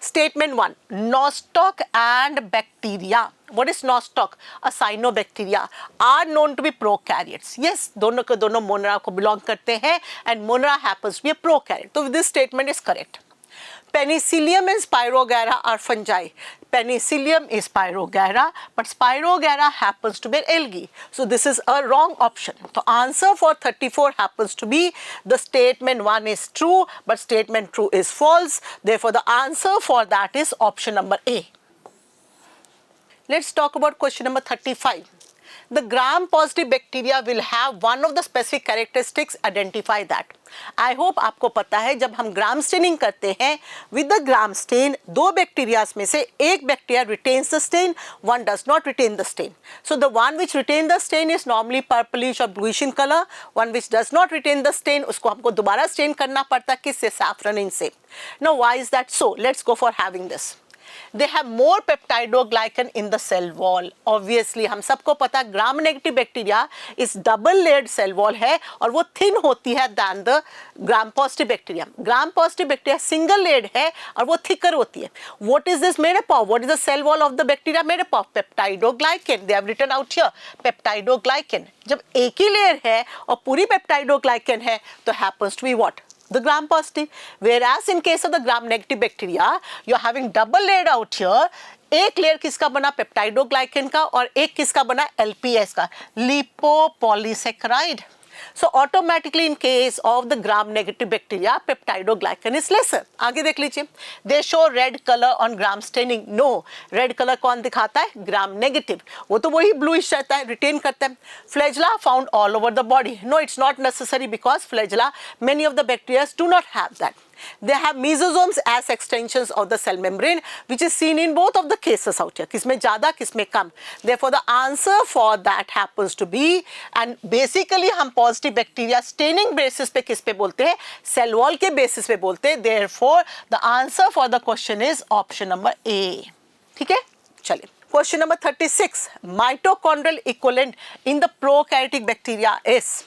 Statement 1. Nostoc and bacteria. What is nostoc? A cyanobacteria are known to be prokaryotes. Yes, दोनों के दोनों मोनरा को belong करते हैं and मोनरा happens to be a prokaryote. So this statement is correct. Penicillium and Spirogyra are fungi. Penicillium is Spirogyra, but Spirogyra happens to be algae. So this is a wrong option. So answer for 34 happens to be the statement 1 is true, but statement 2 is false. Therefore, the answer for that is option number A. Let's talk about question number 35. The gram-positive bacteria will have one of the specific characteristics. Identify that. I hope आपको पता है जब हम gram staining करते हैं with the gram stain, 2 bacterias में से एक bacteria retains the stain, one does not retain the stain. So the one which retain the stain is normally purplish or bluish in color. One which does not retain the stain, उसको हमको दोबारा stand करना पड़ता है किससे, saffronin से. Now why is that so? Let's go for having this. They have more peptidoglycan in the cell wall. Obviously हम सबको पता gram negative bacteria is double layered cell wall है और वो थिन होती है than the gram positive bacteria. Gram positive bacteria single layered है और वो थिकर होती है. What is this made up of? What is the cell wall of the bacteria made up of? Peptidoglycan. They have written out here peptidoglycan. जब एक ही layer है और पूरी peptidoglycan है तो happens to be what? the gram positive. Whereas in case of the gram negative bacteria, you are having double layered out here. एक layer किसका बना, पेप्टाइडोग्लाइकन का, और एक किसका बना, LPS का, lipopolysaccharide. So automatically in case of the gram negative bacteria, peptidoglycan is lesser. आगे देख लीजिए, they show red color on gram staining. No, red color कौन दिखाता है, gram negative. वो तो वही bluish रहता है, retain करता है. Flagella found all over the body. No, it's not necessary because flagella, many of the bacteria do not have that. They have mesosomes as extensions of the cell membrane, which is seen in both of the cases out here. किसमें ज़्यादा, किसमें कम. Therefore, the answer for that happens to be, and basically हम positive bacteria staining basis पे किस पे बोलते हैं, cell wall के basis पे बोलते हैं. Therefore, the answer for the question is option number A. ठीक है, चलिए. Question number 36. Mitochondrial equivalent in the prokaryotic bacteria is.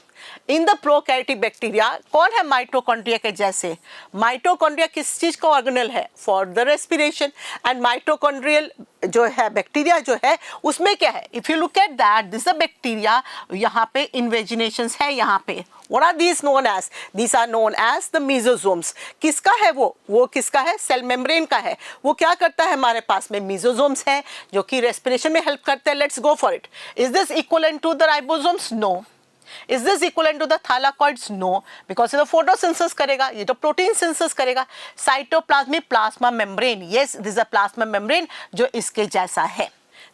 In the prokaryotic bacteria कौन है माइटोकॉन्ड्रिया के जैसे, माइटोकॉन्ड्रिया किस चीज का ऑर्गेनल है, for the respiration. And mitochondrial जो है बैक्टीरिया जो है उसमें क्या है, if you look at that, this a bacteria, यहाँ पे इन्वेजिनेशंस है, यहाँ पे what are these known as, these are known as the mesosomes. किसका है वो किसका है, सेल मेम्ब्रेन का है. वो क्या करता है, हमारे पास में मीजोसोम्स है जो कि रेस्पिरेशन में हेल्प करते हैं. Let's go for it. Is this equivalent to the ribosomes? No. Is this equivalent to the thylakoids? No, because ये तो photosynthesis करेगा, ये तो protein synthesis करेगा. Cytoplasmic plasma membrane, yes, this is a plasma membrane जो इसके जैसा है.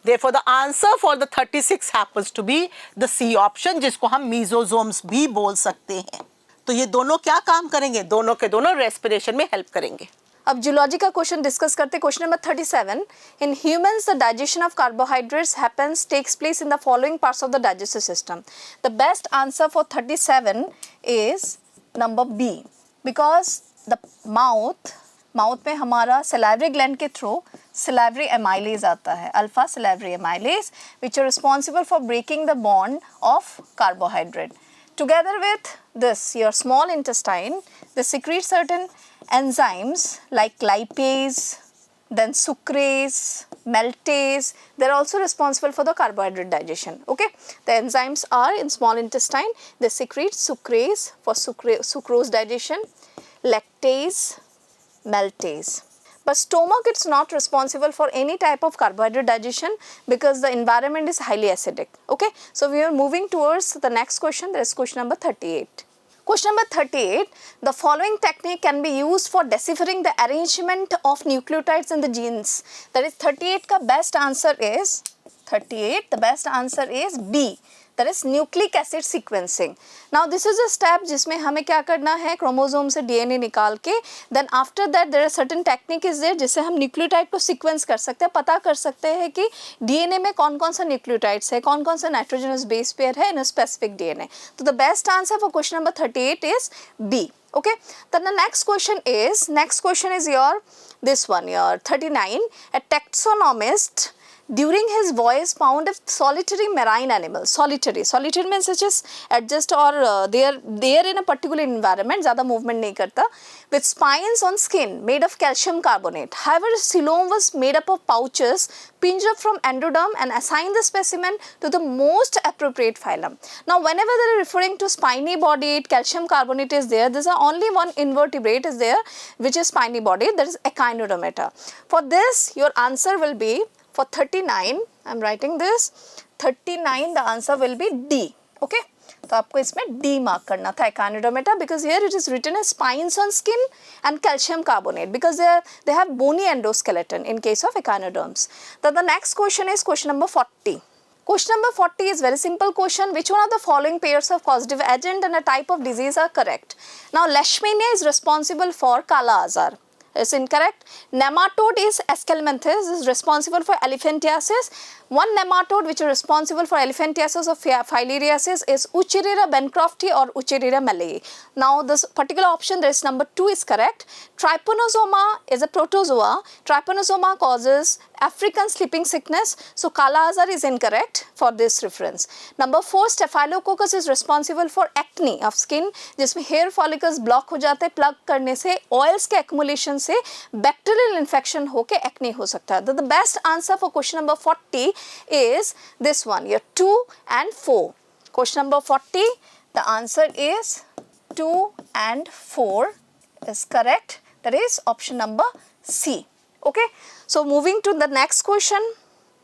Therefore, the answer for the 36 happens to be the C option, जिसको हम mesosomes भी बोल सकते हैं. तो ये दोनों क्या काम करेंगे, दोनों के दोनों respiration में help करेंगे. अब जूलॉजी का क्वेश्चन डिस्कस करते. Question number 37. In humans the digestion of carbohydrates happens takes place in the following parts of the digestive system. The best answer for 37 is number B, because the mouth में हमारा salivary gland के through salivary amylase आता है, alpha salivary amylase, which are responsible for breaking the bond of carbohydrate. Together with this, your small intestine, they secrete certain enzymes like lipase, then sucrase, maltase. They're also responsible for the carbohydrate digestion. Okay, the enzymes are in small intestine. They secrete sucrase for sucrose digestion, lactase, maltase. But stomach, it's not responsible for any type of carbohydrate digestion because the environment is highly acidic. Okay, so we are moving towards the next question. That is question number 38. Question number 38. The following technique can be used for deciphering the arrangement of nucleotides in the genes. That is 38 का best answer is 38. The best answer is B. That is nucleic acid sequencing. Now this is a step जिसमें हमें क्या करना है, chromosome से DNA निकाल के, then after that there are certain technique is there जिससे हम न्यूक्लियोटाइड को सीक्वेंस कर सकते हैं, पता कर सकते हैं कि DNA में कौन कौन सा न्यूक्लियोटाइड्स है, कौन कौन सा नाइट्रोजनस बेस पेयर है इन स्पेसिफिक DNA. तो the best answer for question number 38 is B. Okay, then the next question is your this one, your 39. A taxonomist during his voyage found a solitary marine animal. Solitary means such as adjust or they are in a particular environment, ज़्यादा movement नहीं करता, with spines on skin made of calcium carbonate. However, coelom was made up of pouches pinched up from endoderm and assigned the specimen to the most appropriate phylum. Now, whenever they are referring to spiny bodied, calcium carbonate is there, there is only one invertebrate is there which is spiny bodied, that is Echinodermata. For this, your answer will be for 39, I am writing this, 39 the answer will be D. Okay, तो आपको इसमें D mark करना था, Echinodermata, because here it is written as spines on skin and calcium carbonate because they have bony endoskeleton in case of echinoderms. Then the next question is question number 40. Question number 40 is very simple question. Which one of the following pairs of causative agent and a type of disease are correct? Now Leishmania is responsible for Kala Azar. Is incorrect. Nematode is Aschelminthes, is responsible for elephantiasis. One nematode which is responsible for elephantiasis or filariasis is Uchirrhea bancrofti or Uchirrhea malayi. Now this particular option, there is number 2 is correct. Trypanosoma is a protozoa. Trypanosoma causes African sleeping sickness. So Kala Azar is incorrect for this reference. Number 4, Staphylococcus is responsible for acne of skin, जिसमें hair follicles block हो जाते हैं, plug करने से oils के accumulation से bacterial infection होके acne हो सकता है. The best answer for question number 40 is this one, your 2 and 4. Question number 40, the answer is 2 and 4 is correct. That is option number C. Okay. So moving to the next question.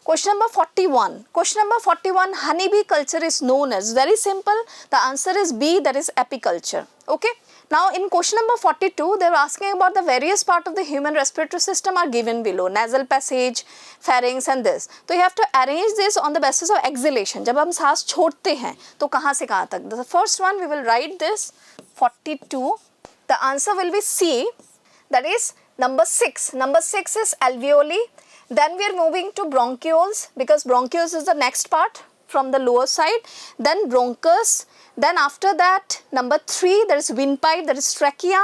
Question number 41. Question number 41, honeybee culture is known as, very simple, the answer is B, that is apiculture. Okay. Now in question number 42, they are asking about the various part of the human respiratory system are given below, nasal passage, pharynx and this. तो you have to arrange this on the basis of exhalation. जब हम सांस छोड़ते हैं तो कहाँ से कहाँ तक? The first one we will write this 42. The answer will be C, that is number 6. Number 6 is alveoli. Then we are moving to bronchioles, because bronchioles is the next part from the lower side. Then bronchus. Then after that, number 3, there is windpipe, that is trachea.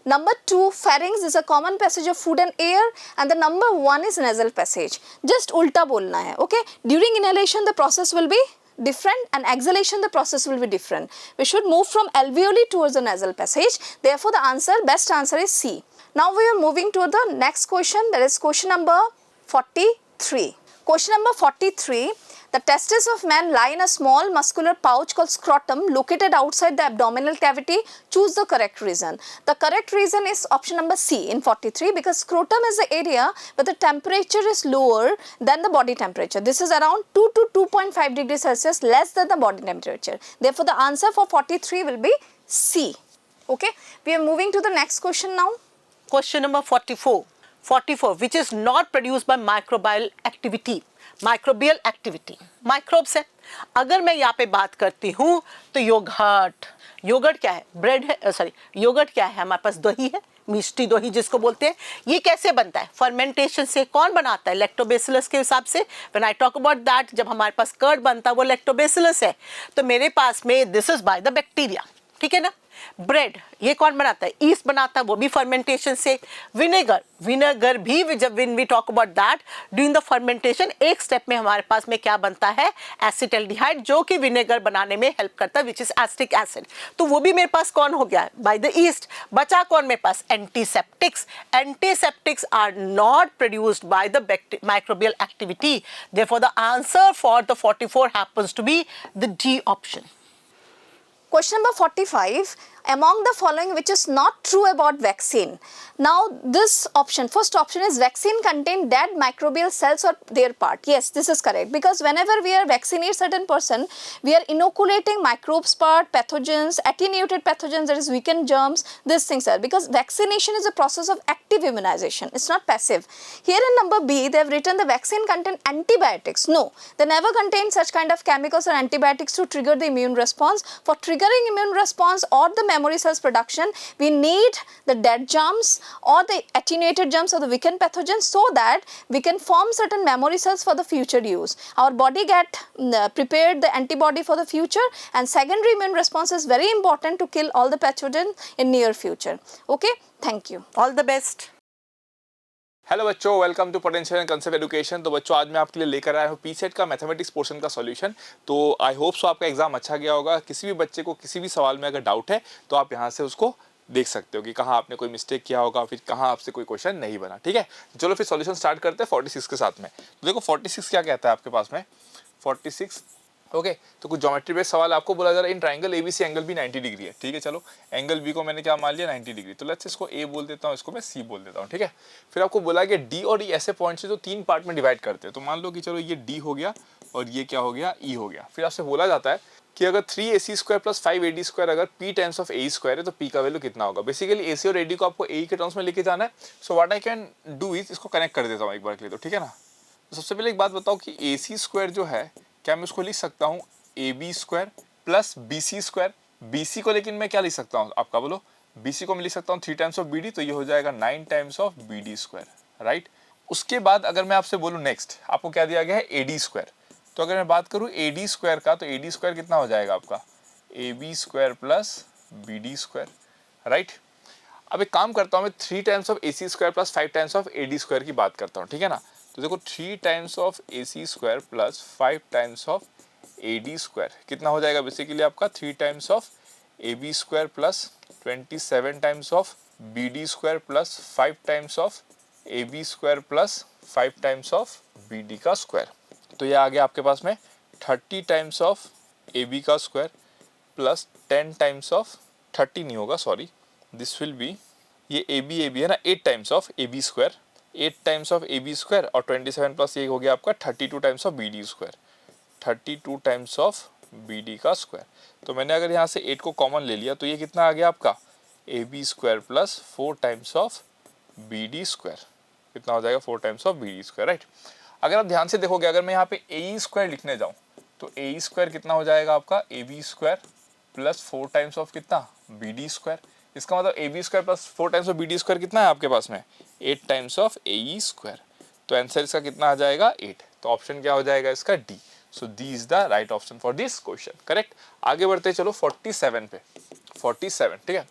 Number 2, pharynx is a common passage of food and air. And the number 1 is nasal passage. Just ulta bolna hai, okay? During inhalation, the process will be different, and exhalation, the process will be different. We should move from alveoli towards the nasal passage. Therefore, the answer, best answer is C. Now we are moving to the next question, that is question number 43. Question number 43. The testes of man lie in a small muscular pouch called scrotum located outside the abdominal cavity. Choose the correct reason. The correct reason is option number C in 43, because scrotum is the area where the temperature is lower than the body temperature. This is around 2 to 2.5 degrees Celsius less than the body temperature. Therefore, the answer for 43 will be C. Okay. We are moving to the next question now. Question number 44. 44, which is not produced by microbial activity. Microbial activity, microbes है. अगर मैं यहाँ पे बात करती हूँ तो yogurt, yogurt क्या है? ब्रेड है, सॉरी, योगर्ट क्या है? हमारे पास दही है, मिष्टी दही जिसको बोलते हैं. ये कैसे बनता है? फर्मेंटेशन से. कौन बनाता है? लैक्टोबैसिलस के हिसाब से. When I talk about that, जब हमारे पास कर्ड बनता है वो लैक्टोबैसिलस है. तो मेरे पास में this is by the bacteria. ठीक है ना. ब्रेड ये कौन बनाता है? ईस्ट बनाता है, वो भी फर्मेंटेशन से. विनेगर, विनेगर भी जब when we talk about that during the fermentation, एक स्टेप में हमारे पास में क्या बनता है? एसिटाल्डिहाइड, जो कि विनेगर बनाने में हेल्प करता है, विच इज एसिटिक एसिड. तो वो भी मेरे पास कौन हो गया? By the yeast. बचा कौन मेरे पास? Antiseptics. Antiseptics are not produced by the microbial activity. Therefore the answer for the 44 happens to be the D option. Question number 45, among the following which is not true about vaccine. Now this option, first option is vaccine contain dead microbial cells or their part. Yes, this is correct, because whenever we are vaccinate certain person, we are inoculating microbes part, pathogens, attenuated pathogens, that is weakened germs, these things are, because vaccination is a process of active immunization, it's not passive. Here in number B, they have written the vaccine contain antibiotics. No, they never contain such kind of chemicals or antibiotics to trigger the immune response. For triggering immune response or the memory cells production, we need the dead germs or the attenuated germs or the weakened pathogens, so that we can form certain memory cells for the future use. Our body get prepared the antibody for the future, and secondary immune response is very important to kill all the pathogens in near future. Okay, thank you. All the best. Hello बच्चों, welcome to potential and concept education. तो बच्चों, आज मैं आपके लिए लेकर आया हूँ पीसेट का मैथमेटिक्स पोर्शन का सॉल्यूशन. तो आई होप सो आपका एग्जाम अच्छा गया होगा. किसी भी बच्चे को किसी भी सवाल में अगर डाउट है तो आप यहाँ से उसको देख सकते हो कि कहाँ आपने कोई मिस्टेक किया होगा, फिर कहाँ आपसे कोई क्वेश्चन नहीं बना. ठीक है, चलो फिर सॉल्यूशन स्टार्ट करते हैं 46 के साथ में. तो देखो 46 क्या कहता है आपके पास में. 46 ओके तो कुछ ज्योमेट्री बेस्ड सवाल आपको बोला जा रहा है. इन ट्राइंगल एबीसी एंगल भी 90 डिग्री है. ठीक है, चलो एंगल बी को मैंने क्या मान लिया 90 डिग्री. तो लेट्स इसको ए बोल देता हूँ, इसको मैं सी बोल देता हूँ. ठीक है, फिर आपको बोला कि डी और ई ऐसे पॉइंट्स है जो 3 पार्ट में डिवाइड करते हैं. तो मान लो कि चलो ये डी हो गया और ये क्या हो गया, ई हो गया. फिर आपसे बोला जाता है कि अगर 3ac² + 5ad² अगर p टाइम्स ऑफ a² है तो p का वैल्यू कितना होगा. बेसिकली ac और ad को आपको a के टर्म्स में लेके जाना है. सो what I can do is इसको कनेक्ट कर देता हूँ एक बार के लिए. तो ठीक है ना. तो सबसे पहले एक बात बताओ कि ac² जो है, क्या मैं उसको लिख सकता हूँ ab² + bc². bc को लेकिन मैं क्या लिख सकता हूँ आपका बोलो. bc को मैं लिख सकता हूँ 3 टाइम्स ऑफ bd, तो ये हो जाएगा 9 टाइम्स ऑफ bd². राइट. उसके बाद अगर मैं आपसे बोलूँ नेक्स्ट, आपको क्या दिया गया है ad². तो अगर मैं बात करूँ ad² का, तो ad² कितना हो जाएगा आपका ab² + bd². राइट. अब एक काम करता हूँ मैं 3 times of ac² + 5 times of ad² की बात करता हूँ. ठीक है ना. तो देखो 3 times of ac² + 5 times of ad² कितना हो जाएगा बेसिकली आपका 3 times of ab² + 27 times of bd² + 5 times of ab² + 5 times of bd का स्क्वायर. तो ये आ गया आपके पास में 30 टाइम्स ऑफ ab का स्क्वायर + 10 टाइम्स ऑफ 30 नहीं होगा, सॉरी, दिस विल बी, ये ए बी है ना, 8 times of A B square, 8 times of A B square और 27 प्लस ये हो गया आपका 32 times of B D square, 32 times of B D का स्क्वायर। तो मैंने अगर यहाँ से 8 को कॉमन ले लिया तो ये कितना आ गया आपका A B square plus 4 times of B D square, कितना हो जाएगा 4 times of B D square, right. अगर आप ध्यान से देखोगे, अगर मैं यहाँ पे ए स्क्वायर लिखने जाऊँ तो ए स्क्वायर कितना हो जाएगा आपका A B square plus 4 times of कितना बी डी स्क्वायर। इसका मतलब A B square plus 4 times of B D square कितना है आपके पास में 8 टाइम्स ऑफ ए स्क्वायर। तो आंसर इसका कितना आ जाएगा 8। तो ऑप्शन क्या हो जाएगा इसका D. So the is the right option for this question, correct. आगे बढ़ते चलो 47 पे, 47, ठीक है।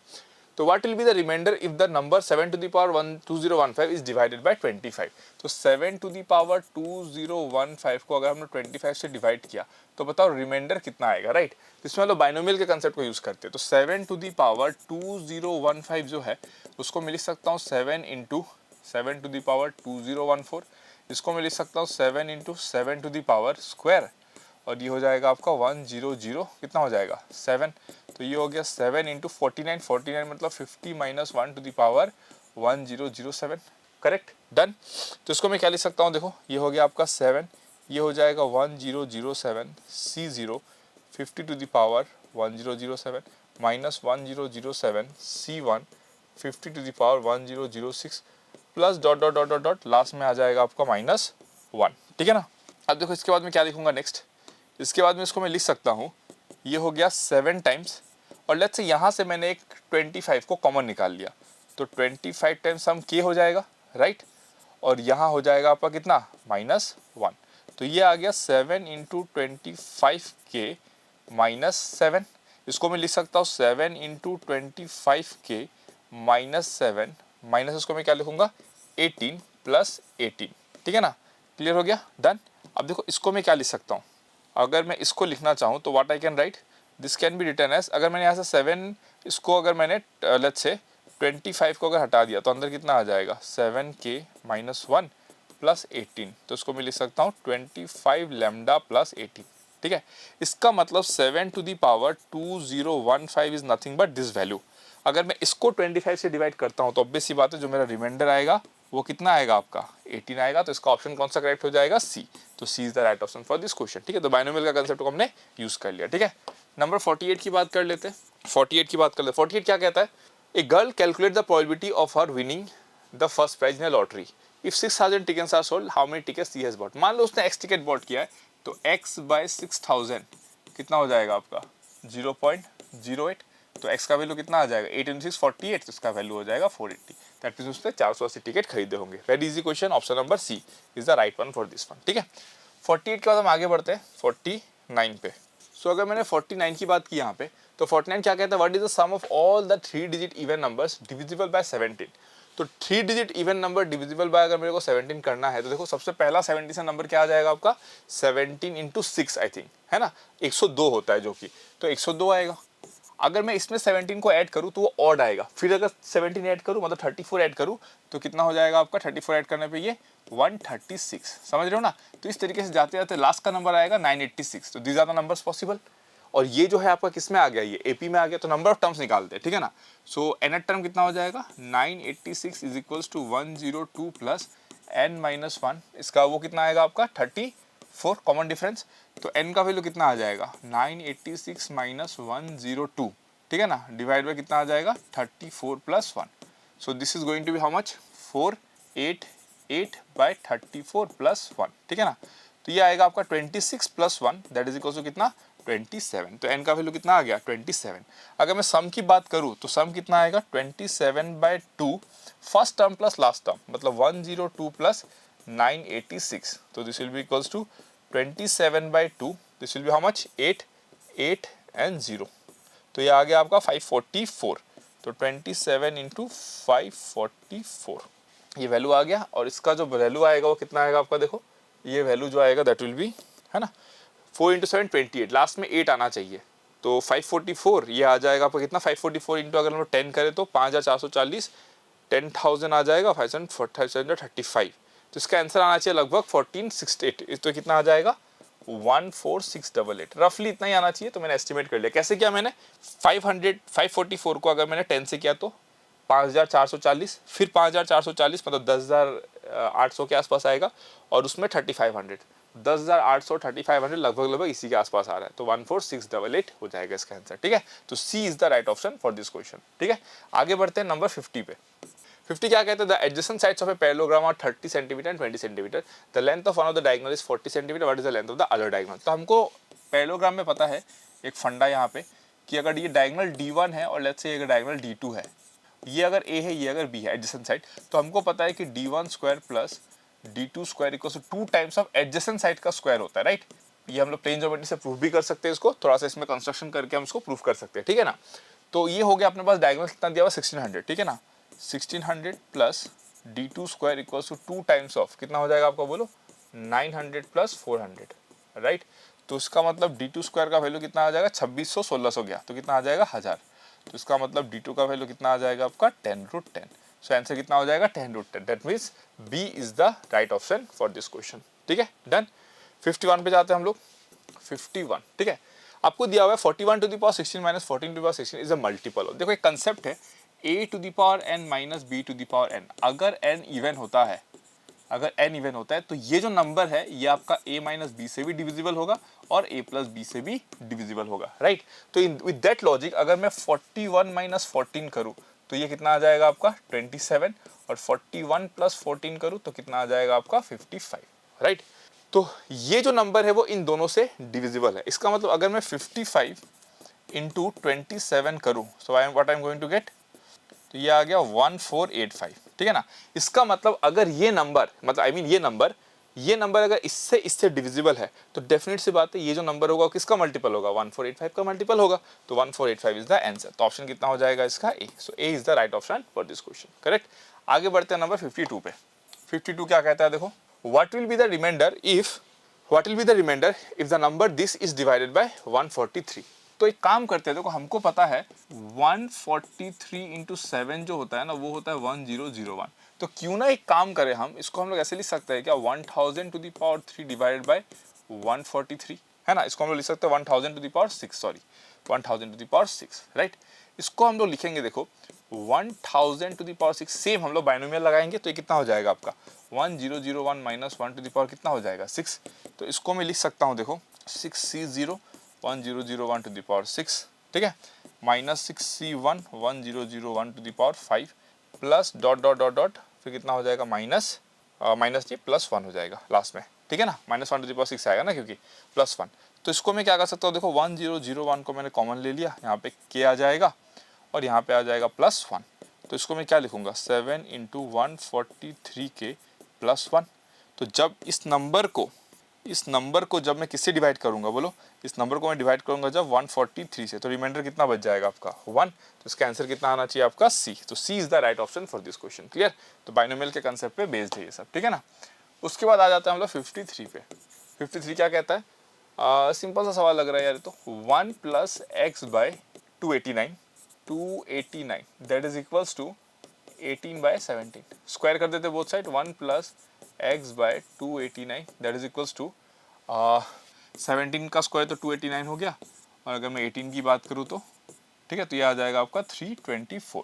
तो what will be the reminder if the number 7 to the power 2015 is divided by 25। तो 7 टू द पावर 2015 को अगर हमने 25 से डिवाइड किया तो बताओ रिमाइंडर कितना आएगा, राइट। इसमें हम लोग बाइनोमियल के कंसेप्ट को यूज करते हैं। तो 7 टू द पावर 2015 जो है उसको मैं लिख सकता हूँ 7 इंटू 7 टू द पावर 2014, इसको मैं लिख सकता हूँ 7 into 7 to the power square, और ये हो जाएगा आपका 100, कितना हो जाएगा 7। तो ये हो गया 7 इंटू 49, 49 मतलब 50 minus 1 to the power 1007, correct, done. तो इसको मैं क्या लिख सकता हूँ, देखो ये हो गया आपका 7, ये हो जाएगा 1007 C0 50 to the power 1007 minus 1007 C1 50 to the power 1006 plus dot dot dot dot dot last में आ जाएगा आपका -1, ठीक है ना। अब देखो इसके बाद मैं क्या लिखूंगा नेक्स्ट, इसके बाद में इसको मैं लिख सकता हूँ, ये हो गया 7 टाइम्स, और लेट्स से यहाँ से मैंने एक 25 को कॉमन निकाल लिया तो 25 टाइम्स सम के हो जाएगा, राइट। और यहाँ हो जाएगा आपका कितना -1। तो ये आ गया 7 इंटू 25 के -7। इसको मैं लिख सकता हूँ 7 इंटू 25 के -7 माइनस इसको मैं क्या लिखूंगा 18 प्लस 18, ठीक है ना, क्लियर हो गया, डन। अब देखो इसको मैं क्या लिख सकता हूँ, अगर मैं इसको लिखना चाहूँ तो what I can write, this can be written as, अगर मैंने यहाँ से 7 इसको अगर मैंने लेट्स से 25 को अगर हटा दिया तो अंदर कितना आ जाएगा 7k -1 प्लस 18, तो इसको मैं लिख सकता हूँ 25 लैम्डा प्लस 18, ठीक है। इसका मतलब 7 to the power 2015 is nothing but this value. अगर मैं इसको 25 से डिवाइड करता हूँ तो ऑब्वियस सी बात है जो मेरा रिमाइंडर आएगा वो कितना आएगा आपका 18 आएगा। तो इसका ऑप्शन कौन सा करेक्ट हो जाएगा सी। तो C is the right option for this question, ठीक है। तो बाइनोमियल का कंसेप्ट को हमने यूज कर लिया, ठीक है। नंबर 48 की बात कर लेते हैं। 48 क्या कहता है, a girl calculate the probability of her winning the first prize in a lottery if 6000 tickets are sold, how many tickets she has bought. मान लो उसने x टिकट बॉट किया है तो x बाय 6000 कितना हो जाएगा आपका 0.08। तो x का वैल्यू कितना आ जाएगा 8 × 6 48, तो इसका वैल्यू हो जाएगा 480। दैट मींस उसने 480 टिकट खरीदे होंगे। Very easy question, option number C is the right one for this one, ठीक है। 48 के बाद हम आगे बढ़ते हैं 49 पे। सो अगर मैंने 49 की बात की यहाँ पे तो 49 क्या कहता है, what is the sum of all the 3 digit even numbers divisible by 17। तो 3 digit even number divisible by अगर मेरे को 17 करना है तो देखो सबसे पहला 70 से नंबर क्या आ जाएगा आपका 17 × 6 आई थिंक, है ना, 102 होता है जो कि, तो 102 आएगा। अगर मैं इसमें 17 को ऐड करूँ तो वो ऑड आएगा, फिर अगर 17 ऐड करूँ मतलब 34 ऐड करूँ तो कितना हो जाएगा आपका 34 ऐड करने पे ये 136, समझ रहे हो ना। तो इस तरीके से जाते जाते लास्ट का नंबर आएगा 986। तो these are the numbers possible. और ये जो है आपका किस में आ गया, ये एपी में आ गया। तो नंबर ऑफ टर्म्स निकालते हैं, ठीक है ना। सो nth टर्म कितना हो जाएगा 986 is equals to 102 plus n-1, इसका वो कितना आएगा आपका 34 कॉमन डिफरेंस। तो n का वैल्यू कितना आ जाएगा 986 माइनस 102, ठीक है ना, डिवाइड बाय कितना आ जाएगा 34 plus 1। So this is going to be how much 488 by 34 plus 1, ठीक है ना। तो ये आएगा आपका 26 plus 1 that is equal to कितना 27। तो n का वैल्यू कितना आ गया 27। अगर मैं सम की बात करूँ तो सम कितना आएगा 27/2 first term plus last term, मतलब 102 प्लस 986। तो this will be equals to 27/2, this will be how much 8 8 and 0। तो ये आ गया आपका 544। तो 27 × 544 ये वैल्यू आ गया। और इसका जो वैल्यू आएगा वो कितना आएगा आपका, देखो ये वैल्यू जो आएगा दैट विल बी, है ना, 4 × 7 28, लास्ट में 8 आना चाहिए। तो 544 ये आ जाएगा आपका कितना 544 इंटू अगर हम 10 करें तो 5440, 10,000 आ जाएगा 535। तो इसका आंसर आना चाहिए लगभग 1468। तो कितना आ जाएगा 14688, रफली इतना ही आना चाहिए। तो मैंने एस्टिमेट कर लिया। कैसे किया मैंने? 544 को अगर मैंने 10 से किया तो 5440, फिर 5440 मतलब 10800 के आसपास आएगा, और उसमें 3500, 10800 3500 लगभग इसी के आसपास आ रहा है। तो 14688 हो जाएगा इसका आंसर। ठीक है, तो C is the right option for this question. ठीक है, आगे बढ़ते हैं नंबर 50 पे। 50 क्या कहते हैं? The adjacent sides of a parallelogram are 30 centimetre and 20 centimetre. The length of one of the diagonal is 40 centimetre. What is the length of the other diagonal? तो हमको पैरेललोग्राम में पता है एक फंडा यहाँ पे कि अगर ये डायगोनल D1 है और लेट्स से अगर डायगोनल D2 है, ये अगर A है ये अगर B है एडजेसेंट साइड, तो हमको पता है कि D1 square plus D2 square equal to 2 times of adjacent side का स्क्वायर होता है, राइट? ये हम लोग प्लेन ज्योमेट्री से प्रूफ भी कर सकते हैं इसको, थोड़ा सा इसमें कंस्ट्रक्शन करके हम इसको प्रूफ कर सकते हैं। ठीक है ना? तो ये हो गया अपने पास डायगोनल कितना दिया हुआ 1600। ठीक है ना? 1600 plus D2 square equals to 2 times of कितना हो जाएगा आपको बोलो? 900 प्लस 400, राइट? तो इसका मतलब D2 स्क्वायर का वैल्यू कितना आ जाएगा? 2600, 1600 गया तो कितना आ जाएगा? 1000। तो इसका मतलब D2 का वैल्यू कितना आ जाएगा आपका? 10√10। सो आंसर कितना हो जाएगा? 10√10। That means B is the right option for this question. ठीक है, डन। 51 पे जाते हैं हम लोग। 51, ठीक है, आपको दिया हुआ है 41 to the power 16 minus 14 to the power 16 is a multiple. देखो एक कंसेप्ट है a to the power n minus b to the power n। अगर n इवन होता है, अगर n इवन होता है तो ये जो नंबर है ये आपका a माइनस बी से भी डिविजिबल होगा और a प्लस बी से भी डिविजिबल होगा, राइट? तो विद दैट लॉजिक अगर मैं 41 माइनस 14 करूँ तो ये कितना आ जाएगा आपका? 27, और 41 प्लस 14 करूँ तो कितना आ जाएगा आपका? 55, राइट? तो ये जो नंबर है वो इन दोनों से डिविजिबल है। इसका मतलब अगर मैं 55 इंटू 27 करूँ, so what I am going to get? तो ये आ गया 1485। ठीक है ना? इसका मतलब अगर ये नंबर मतलब आई मीन ये नंबर अगर इससे डिविजिबल है तो डेफिनेट सी बात है ये जो नंबर होगा किसका मल्टीपल होगा? 1485 का मल्टीपल होगा। तो 1485 इज द आंसर। तो ऑप्शन कितना हो जाएगा इसका? A. So A is the right option for this question, correct. आगे बढ़ते हैं नंबर 52 पे। 52 क्या कहता है? देखो, what will be the remainder if the number this is divided by 143? तो एक काम करते हैं, देखो हमको पता है 143 इंटू 7 जो होता है ना वो होता है 1001। तो क्यों ना एक काम करें, हम इसको हम लोग ऐसे लिख सकते हैं क्या? 1000 to the power 3 divided by 143, है ना? इसको हम लोग लिख सकते हैं 1000 to the power 6, sorry 1000 to the power 6, right? इसको हम लोग लिखेंगे, देखो 1000 टू द पावर 6, सेम हम लोग बाइनोमियल लगाएंगे तो ये कितना हो जाएगा आपका? 1001 माइनस 1 टू द पावर कितना हो जाएगा? 6। तो इसको मैं लिख सकता हूँ, देखो 6C0 1001 टू द पावर 6, ठीक है, minus 6C1 1001 to the power 5 plus dot dot dot dot, फिर कितना हो जाएगा? माइनस ये प्लस 1 हो जाएगा लास्ट में, ठीक है ना? माइनस 1 टू द पावर 6 आएगा ना क्योंकि प्लस 1। तो इसको मैं क्या कर सकता हूँ? देखो 1001 को मैंने कॉमन ले लिया, यहाँ पे k आ जाएगा और यहाँ पे आ जाएगा प्लस 1। तो इसको मैं क्या लिखूंगा? 7 इंटू 143k प्लस 1। तो जब इस नंबर को जब मैं किससे डिवाइड करूंगा बोलो? इस नंबर को मैं डिवाइड करूंगा जब 143 से, तो रिमाइंडर कितना बच जाएगा आपका? 1। तो इसका आंसर कितना आना चाहिए आपका? सी। तो C is the right option for this question, clear? तो बाइनोमियल के कंसेप्ट पे बेस्ड है ये सब, ठीक है ना? उसके बाद आ जाता है हम लोग 53 पे। 53 क्या कहता है? सिंपल सा सवाल लग रहा है यार। तो 1 plus x by 289 that is equals to 18/17। Square कर देते both side, 1 plus x by 289 that is equals to 17 का स्क्वायर तो 289 हो गया, और अगर मैं 18 की बात करूँ तो ठीक है, तो ये आ जाएगा आपका 324,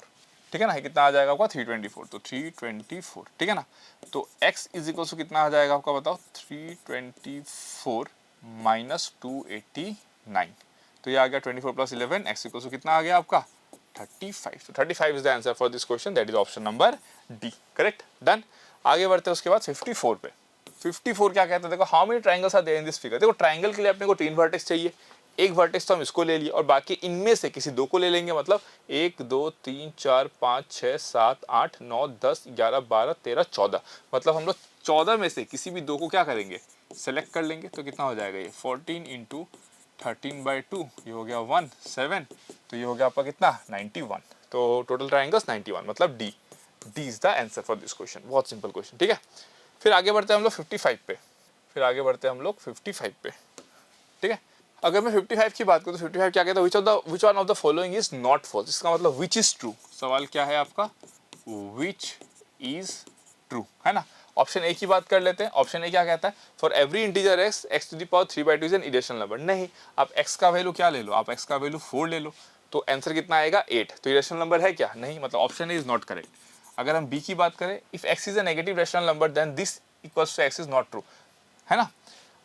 ठीक है ना? कितना आ जाएगा आपका? 324। तो 324, ठीक है ना? तो x इज इक्वल्स टू कितना आ जाएगा आपका बताओ? 324 माइनस 289। तो ये आ गया 24 प्लस 11, x इक्वल्स टू कितना आ गया आपका? 35। तो 35 is the answer for this question, that is option number D, correct, done. आगे बढ़ते हैं उसके बाद 54 पे। 54 क्या कहते हैं? देखो how many triangles are there in this figure. देखो ट्रायंगल के लिए अपने को 3 वर्टेक्स चाहिए, एक वर्टेक्स तो हम इसको ले लिए और बाकी इनमें से किसी 2 को ले लेंगे, मतलब 1 2 3 4 5 6 7 8 9 10 11 12 13 14, मतलब हम लोग 14 में से किसी भी 2 को क्या करेंगे? सेलेक्ट कर लेंगे। तो कितना हो जाएगा ये? 14 इंटू 13/2, ये हो गया 1 7, तो ये हो गया आपका कितना? 91। तो टोटल ट्रायंगल्स 91, मतलब D is the answer for this question. बहुत सिंपल क्वेश्चन, ठीक है। फिर आगे बढ़ते हैं हम लोग 55 पे। ठीक है, अगर मैं 55 की बात करूँ तो 55 क्या कहता है? Which one of the following is not false. इसका मतलब विच इज ट्रू। सवाल क्या है आपका? विच इज ट्रू, है ना? ऑप्शन ए की बात कर लेते हैं। ऑप्शन ए क्या कहता है, for every integer x, x to the power 3/2 is an irrational number. नहीं, आप एक्स का वैल्यू क्या ले लो, आप एक्स का वैल्यू 4 ले लो, तो आंसर कितना आएगा 8। तो इरेशनल नंबर है क्या, नहीं, मतलब option A is not correct. अगर हम बी की बात करें, if x is a negative rational number then this equals to x is not true, है ना।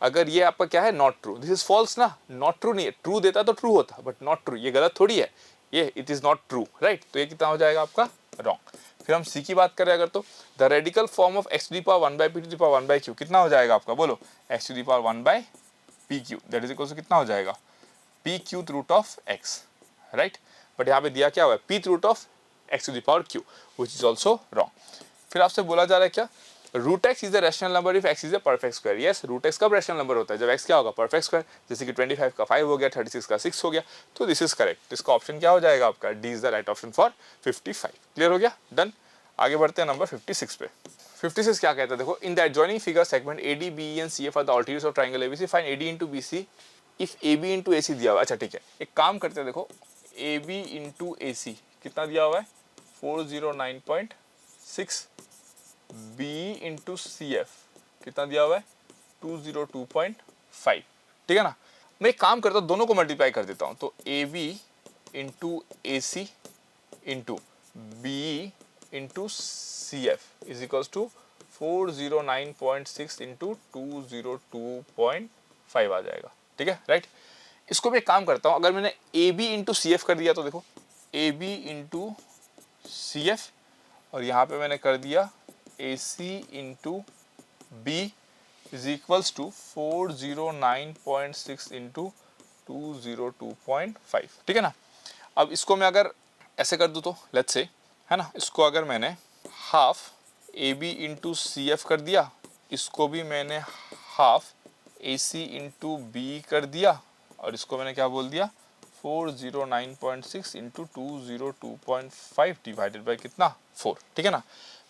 अगर ये आपका क्या है, not true, this is false ना, नॉट ट्रू नहीं है, ट्रू देता तो ट्रू होता, बट नॉट ट्रू, ये गलत थोड़ी है, ये it is not true, right. तो ये कितना हो जाएगा आपका रॉन्ग। फिर हम सी की बात करें अगर, तो the radical form of x to the power 1/p to the power 1/q कितना हो जाएगा आपका, बोलो, x to the power 1/pq that is equal to कितना हो जाएगा, pq root of x, right. But यहाँ पे दिया क्या हुआ है, p root of x to the power q, which is also wrong. फिर आपसे बोला जा रहा है क्या, root x is a rational number if x is a perfect square. Yes, root x कब रैशनल नंबर होता है, जब एक्स क्या होगा, परफेक्ट स्क्वायर। जैसे कि 25 का 5 हो गया, 36 का 6 हो गया, तो दिस इज करेक्ट। इसका ऑप्शन क्या हो जाएगा आपका, D is the right option for 55। Clear हो गया, डन। आगे बढ़ते हैं नंबर 56 पे। 56 क्या कहता है, देखो, in the adjoining figure segment AD, BE and CF are the altitudes of triangle ABC, find AD into BC if AB into AC दिया हुआ है। अच्छा ठीक है, एक काम करते हैं, देखो AB इनटू AC कितना दिया हुआ है, 409.6, B इंटू CF कितना दिया हुआ है, 202.5, ठीक है ना। मैं एक काम करता हूँ, दोनों को मल्टीप्लाई कर देता हूँ, तो AB into AC into BE into CF is equals to 409.6 into 202.5 आ जाएगा, ठीक है, राइट। इसको मैं एक काम करता हूँ, अगर मैंने AB इंटू CF कर दिया तो देखो AB इंटू CF, और यहाँ पे मैंने कर दिया AC into B is equals to 409.6 into 202.5, ठीक है ना। अब इसको मैं अगर ऐसे कर दूँ तो लेट्स से, है ना, इसको अगर मैंने हाफ AB इंटू CF कर दिया, इसको भी मैंने हाफ AC इंटू B कर दिया, और इसको मैंने क्या बोल दिया, 409.6 इंटू 202.5 डिवाइडेड बाई कितना, 4, ठीक है ना।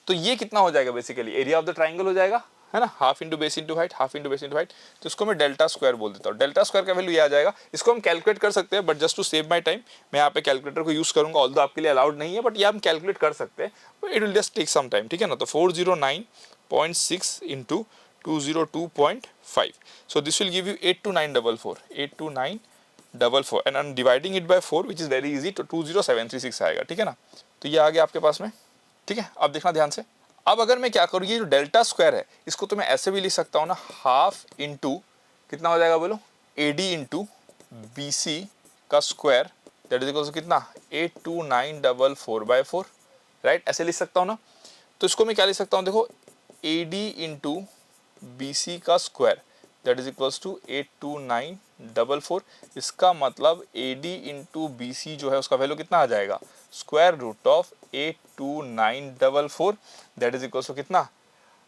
तो ये कितना हो जाएगा, basically area of the triangle हो जाएगा, है ना, half into base into height, half into base into height. तो इसको मैं डेल्टा स्क्वायर बोल देता हूँ। डेल्टा स्क्वायर का वैल्यू ये आ जाएगा। इसको हम कैलकुलेट कर सकते हैं, but just to save my time मैं यहाँ पे कैलकुलेटर को यूज करूंगा, ऑल्दो आपके लिए अलाउड नहीं है, बट ये हम कैलकुलेट कर सकते हैं, it will just take some time, ठीक है ना। तो 409.6 into 202.5, so this will give you 82944 and I'm dividing it by 4 which is very easy, तो 20736 आएगा, ठीक है ना। तो ये आ गया आपके पास में, ठीक है। अब देखना ध्यान से, अब अगर मैं क्या करूँ, ये जो डेल्टा स्क्वायर है इसको तो मैं ऐसे भी लिख सकता हूँ ना, हाफ इंटू कितना हो जाएगा, बोलो, AD इंटू BC का square that is equal to कितना, 82944/4, राइट, ऐसे लिख सकता हूँ ना। तो इसको मैं क्या लिख सकता हूँ, देखो, AD इंटू BC का square that is equals to 82944। इसका मतलब AD इंटू BC जो है उसका वैल्यू कितना आ जाएगा, square root of 82944 that is equals to कितना,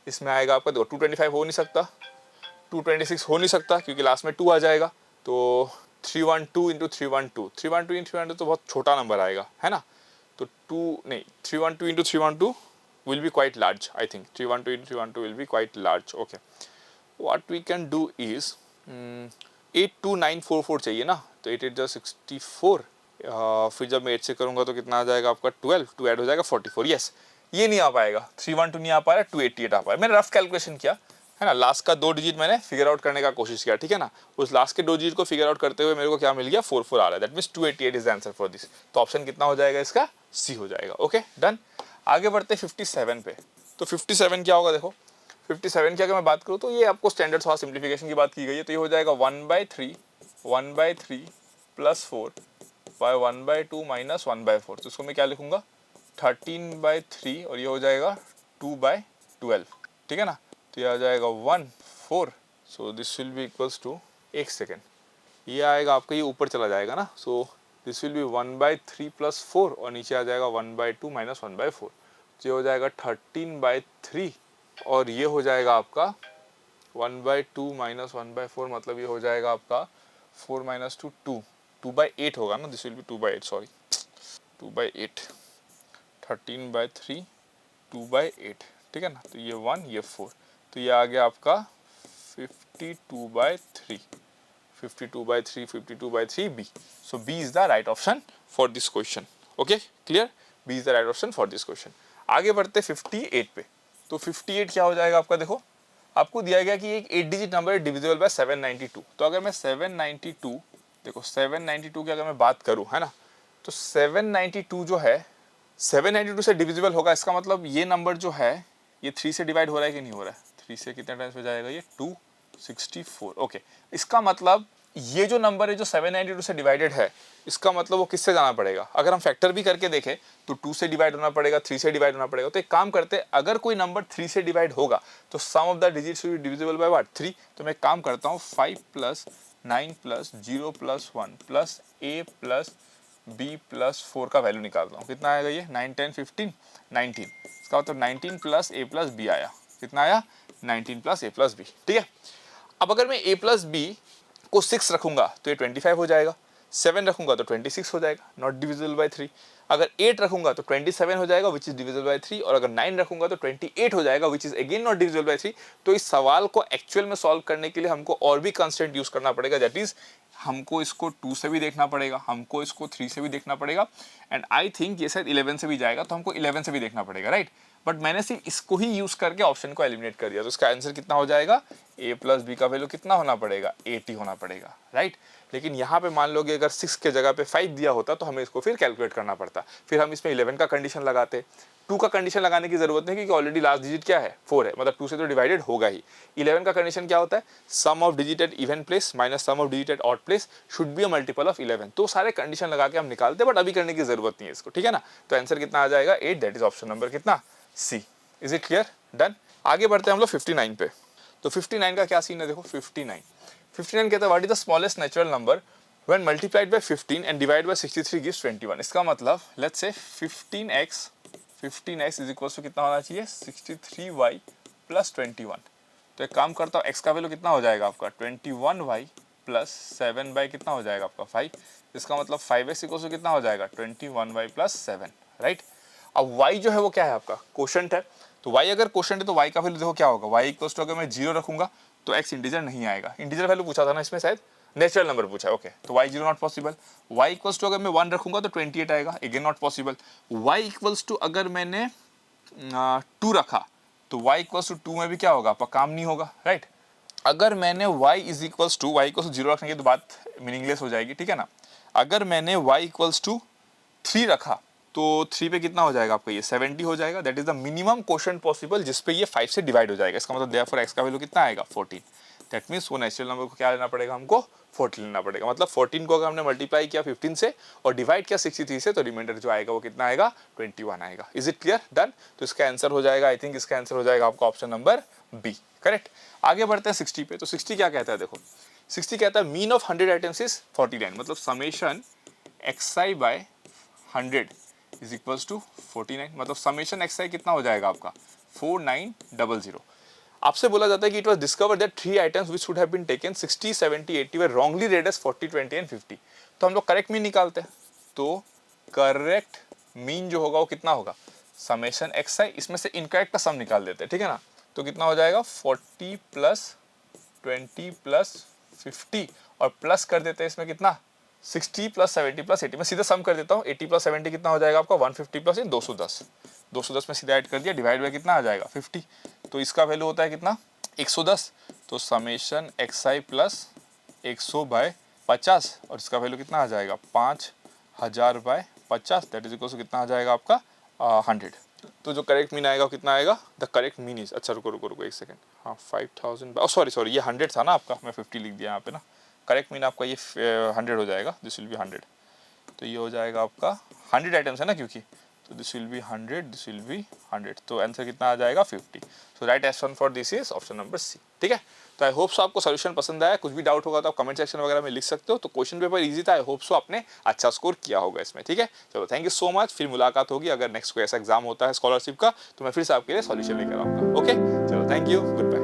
इसमें आएगा आपका, देखो 225 हो नहीं सकता, 226 हो नहीं सकता क्योंकि लास्ट में 2 आ जाएगा, तो 312 इंटू 312 तो बहुत छोटा नंबर आएगा, है ना। तो 312 into 312 will be quite large, I think 312 into 312 will be quite large, okay. What we can do is 82944 चाहिए ना, तो 8 8 64, फिर जब मैं 8 से करूँगा तो कितना आ जाएगा आपका 12, 2 ऐड हो जाएगा 44, यस। ये नहीं आ पाएगा, 312 नहीं आ पा रहा, 288 आ पाएगा। मैंने रफ कैलकुलेशन किया, है ना, लास्ट का 2 डिजिट मैंने फिगर आउट करने का कोशिश किया, ठीक है ना। उस लास्ट के 2 डिजिट को फिगर आउट करते हुए मेरे को क्या मिल गया, 44 आ रहा है, that means 288 is answer for this. तो ऑप्शन कितना हो जाएगा इसका, सी हो जाएगा, ओके, डन। आगे बढ़ते 57 पे। तो 57 क्या होगा, देखो 57 की अगर मैं बात करूँ तो ये आपको स्टैंडर्ड सॉल्व सिंप्लीफिकेशन की बात की गई है, तो ये हो जाएगा 1/3 प्लस 4 बाय 1/2 माइनस 1/4। तो इसको मैं क्या लिखूंगा, 13/3, और ये हो जाएगा 2/12, ठीक है ना। तो ये आ जाएगा 1/4, so this will be equals to, एक सेकेंड, ये आएगा आपका, ये ऊपर चला जाएगा ना, so this will be 1/3 plus 4, और नीचे आ जाएगा 1/2 माइनस 1/4, तो ये हो जाएगा 13/3, और ये हो जाएगा आपका 1/2 माइनस 1/4, मतलब ये हो जाएगा आपका 4 माइनस 2 2/8 होगा ना, दिस विल बी 2/8, सॉरी 2/8, 13/3 2/8, ठीक है ना। तो ये 1 ये 4, तो ये आ गया आपका 52/3, 52/3 B. So B is the right option for this question. Okay, clear? B is the right option for this question. आगे बढ़ते 58 पे। तो 58 क्या हो जाएगा आपका, देखो आपको दिया गया कि एक 8 डिजिट नंबर है डिविजिबल बाय 792। तो अगर मैं 792, देखो 792 की अगर मैं बात करूं, है ना, तो 792 जो है 792 से डिविजिबल होगा। इसका मतलब ये नंबर जो है ये 3 से डिवाइड हो रहा है कि नहीं हो रहा है? 3 से कितने टाइम्स पे जाएगा ये? 264। ओके, इसका मतलब ये जो नंबर है जो 792 से डिवाइडेड है, इसका मतलब वो किससे जाना पड़ेगा? अगर हम फैक्टर भी करके देखें तो 2 से डिवाइड होना पड़ेगा, 3 से डिवाइड होना पड़ेगा। तो एक काम करते हैं, अगर कोई नंबर 3 से डिवाइड होगा तो sum of the digits will be divisible by what? 3। तो मैं एक काम करता हूँ, 5 plus 9 plus 0 plus 1 plus a plus b plus 4 का वैल्यू निकालता हूँ। कितना आएगा ये? 9 10 15 19। इसका मतलब 19 प्लस a प्लस b आया। कितना आया? 19 प्लस a प्लस b। ठीक है, अब अगर मैं a प्लस b को 6 रखूंगा तो ये 25 हो जाएगा, 7 रखूंगा तो 26 हो जाएगा, नॉट डिविजिबल बाय 3। अगर 8 रखूंगा तो 27 हो जाएगा विच इज डिविजिबल बाय 3, और अगर 9 रखूंगा तो 28 हो जाएगा which is again not divisible by 3। तो इस सवाल को एक्चुअल में सॉल्व करने के लिए हमको और भी कंस्ट्रेंट यूज करना पड़ेगा, दैट इज हमको इसको 2 से भी देखना पड़ेगा, हमको इसको 3 से भी देखना पड़ेगा, एंड आई थिंक ये शायद 11 से भी जाएगा, तो हमको 11 से भी देखना पड़ेगा, राइट। बट मैंने सिर्फ इसको ही यूज करके ऑप्शन को एलिमिनेट कर दिया। तो इसका आंसर कितना हो जाएगा? a प्लस बी का वैल्यू कितना होना पड़ेगा? 80 होना पड़ेगा, राइट। लेकिन यहाँ पे मान लो कि अगर 6 के जगह पे 5 दिया होता तो हमें इसको फिर कैलकुलेट करना पड़ता, फिर हम इसमें 11 का कंडीशन लगाते। 2 का कंडीशन लगाने की जरूरत नहीं क्योंकि ऑलरेडी लास्ट डिजिट क्या है? 4 है, मतलब 2 से तो डिवाइडेड होगा ही। 11 का कंडीशन क्या होता है? Sum of digit at even place minus sum of digit at odd place should be a multiple of 11। तो सारे कंडीशन लगा के हम निकालते, बट अभी करने की जरूरत नहीं है इसको, ठीक है ना। तो आंसर कितना आ जाएगा? 8, दैट इज ऑप्शन नंबर कितना? C. Is it clear? Done. आगे बढ़ते हैं हम लोग 59 पे। तो 59 का क्या सीन है? देखो 59 कहता है what is the smallest natural number when multiplied by 15 and divided by 63 gives 21। इसका मतलब let's say 15x is equals to कितना होना चाहिए? 63y plus 21। तो एक काम करता हूँ, x का वैल्यू कितना हो जाएगा आपका? 21y plus 7 कितना हो जाएगा आपका? 5। इसका मतलब 5x इक्वल्स टू कितना हो जाएगा? 21y plus 7, right. अब y जो है वो क्या है आपका? कोशेंट है। तो y अगर कोशेंट है तो y का वैल्यू देखो क्या होगा? y इक्वल्स टू अगर मैं 0 रखूंगा तो x इंटीजर नहीं आएगा। इंटीजर वैल्यू पूछा था ना इसमें, शायद नेचुरल नंबर पूछा है, ओके। तो y 0 not possible. y equals to अगर मैं 1 रखूंगा तो 28 आएगा, again not possible. y equals to अगर मैंने 2 रखा तो y इक्वल्स टू 2 में भी क्या होगा? आपका काम नहीं होगा, राइट। अगर मैंने y इज इक्वल्स टू 0 रखने की तो बात मीनिंगलेस हो जाएगी, ठीक है ना। अगर मैंने y इक्वल्स टू 3 रखा तो 3 पे कितना हो जाएगा आपका? ये 70 हो जाएगा, that is the minimum quotient possible जिसपे ये 5 से डिवाइड हो जाएगा। इसका मतलब देयरफॉर x का वैल्यू कितना आएगा? 14। दैट मीन्स वो नेचुरल नंबर को क्या लेना पड़ेगा? हमको 14 लेना पड़ेगा। मतलब 14 को अगर हमने मल्टीप्लाई किया 15 से और डिवाइड किया 63 से तो रिमाइंडर जो आएगा वो कितना आएगा? 21 आएगा। Is it clear? डन। तो इसका आंसर हो जाएगा, आई थिंक इसका आंसर हो जाएगा आपका ऑप्शन नंबर बी, करेक्ट। आगे बढ़ते हैं 60 पे। तो 60 क्या कहता है? देखो 60 कहता है मीन ऑफ 100 आइटम्स इज 49, मतलब summation xi by 100 is equals to 49, मतलब समेशन xi कितना हो जाएगा आपका? 4900। आपसे बोला जाता है कि it was discovered that 3 items which would have been taken 60 70 80 were wrongly read as 40 20 and 50। तो हम लोग करेक्ट मीन निकालते हैं। तो करेक्ट मीन जो होगा वो कितना होगा? समेशन xi, इसमें से इनकरेक्ट का सम निकाल देते हैं, ठीक है ना। तो कितना हो जाएगा? 40 प्लस 20 प्लस 50 और प्लस कर देते हैं इसमें कितना? 60 प्लस 70 प्लस 80। मैं सीधा सम कर देता हूँ। 80 प्लस 70 कितना हो जाएगा आपका? 150 प्लस 210। 210 में सीधा ऐड कर दिया, डिवाइड बाय कितना आ जाएगा? 50। तो इसका वैल्यू होता है कितना? 110। तो समेशन xi प्लस 100 बाय 50 और इसका वैल्यू कितना आ जाएगा? 5000 by 50, that is equal to कितना आ जाएगा आपका? 100। तो जो करेक्ट मीन आएगा कितना आएगा? द करेक्ट मीन इज, अच्छा रुको एक सेकंड, हाँ 5000, सॉरी ये 100 था ना आपका, मैं 50 लिख दिया यहाँ पे ना। करेक्ट मीन आपका ये 100 हो जाएगा, दिस विल बी 100। तो ये हो जाएगा आपका 100 आइटम्स है ना क्योंकि, तो this will be 100, this will be 100। तो आंसर कितना आ जाएगा? 50। So right answer for this is option number C, ठीक है। तो आई होप सो आपको सोल्यूशन पसंद आया। कुछ भी डाउट होगा तो आप कमेंट सेक्शन वगैरह में लिख सकते हो। तो क्वेश्चन पेपर इजी था, आई होप सो आपने अच्छा स्कोर किया होगा इसमें, ठीक है। चलो थैंक यू सो मच, फिर मुलाकात होगी। अगर नेक्स्ट कोई ऐसा एग्जाम होता है स्कॉलरशिप का तो मैं फिर से आपके लिए सॉल्यूशन लेकर आऊँगा। ओके चलो, थैंक यू, गुड बाय।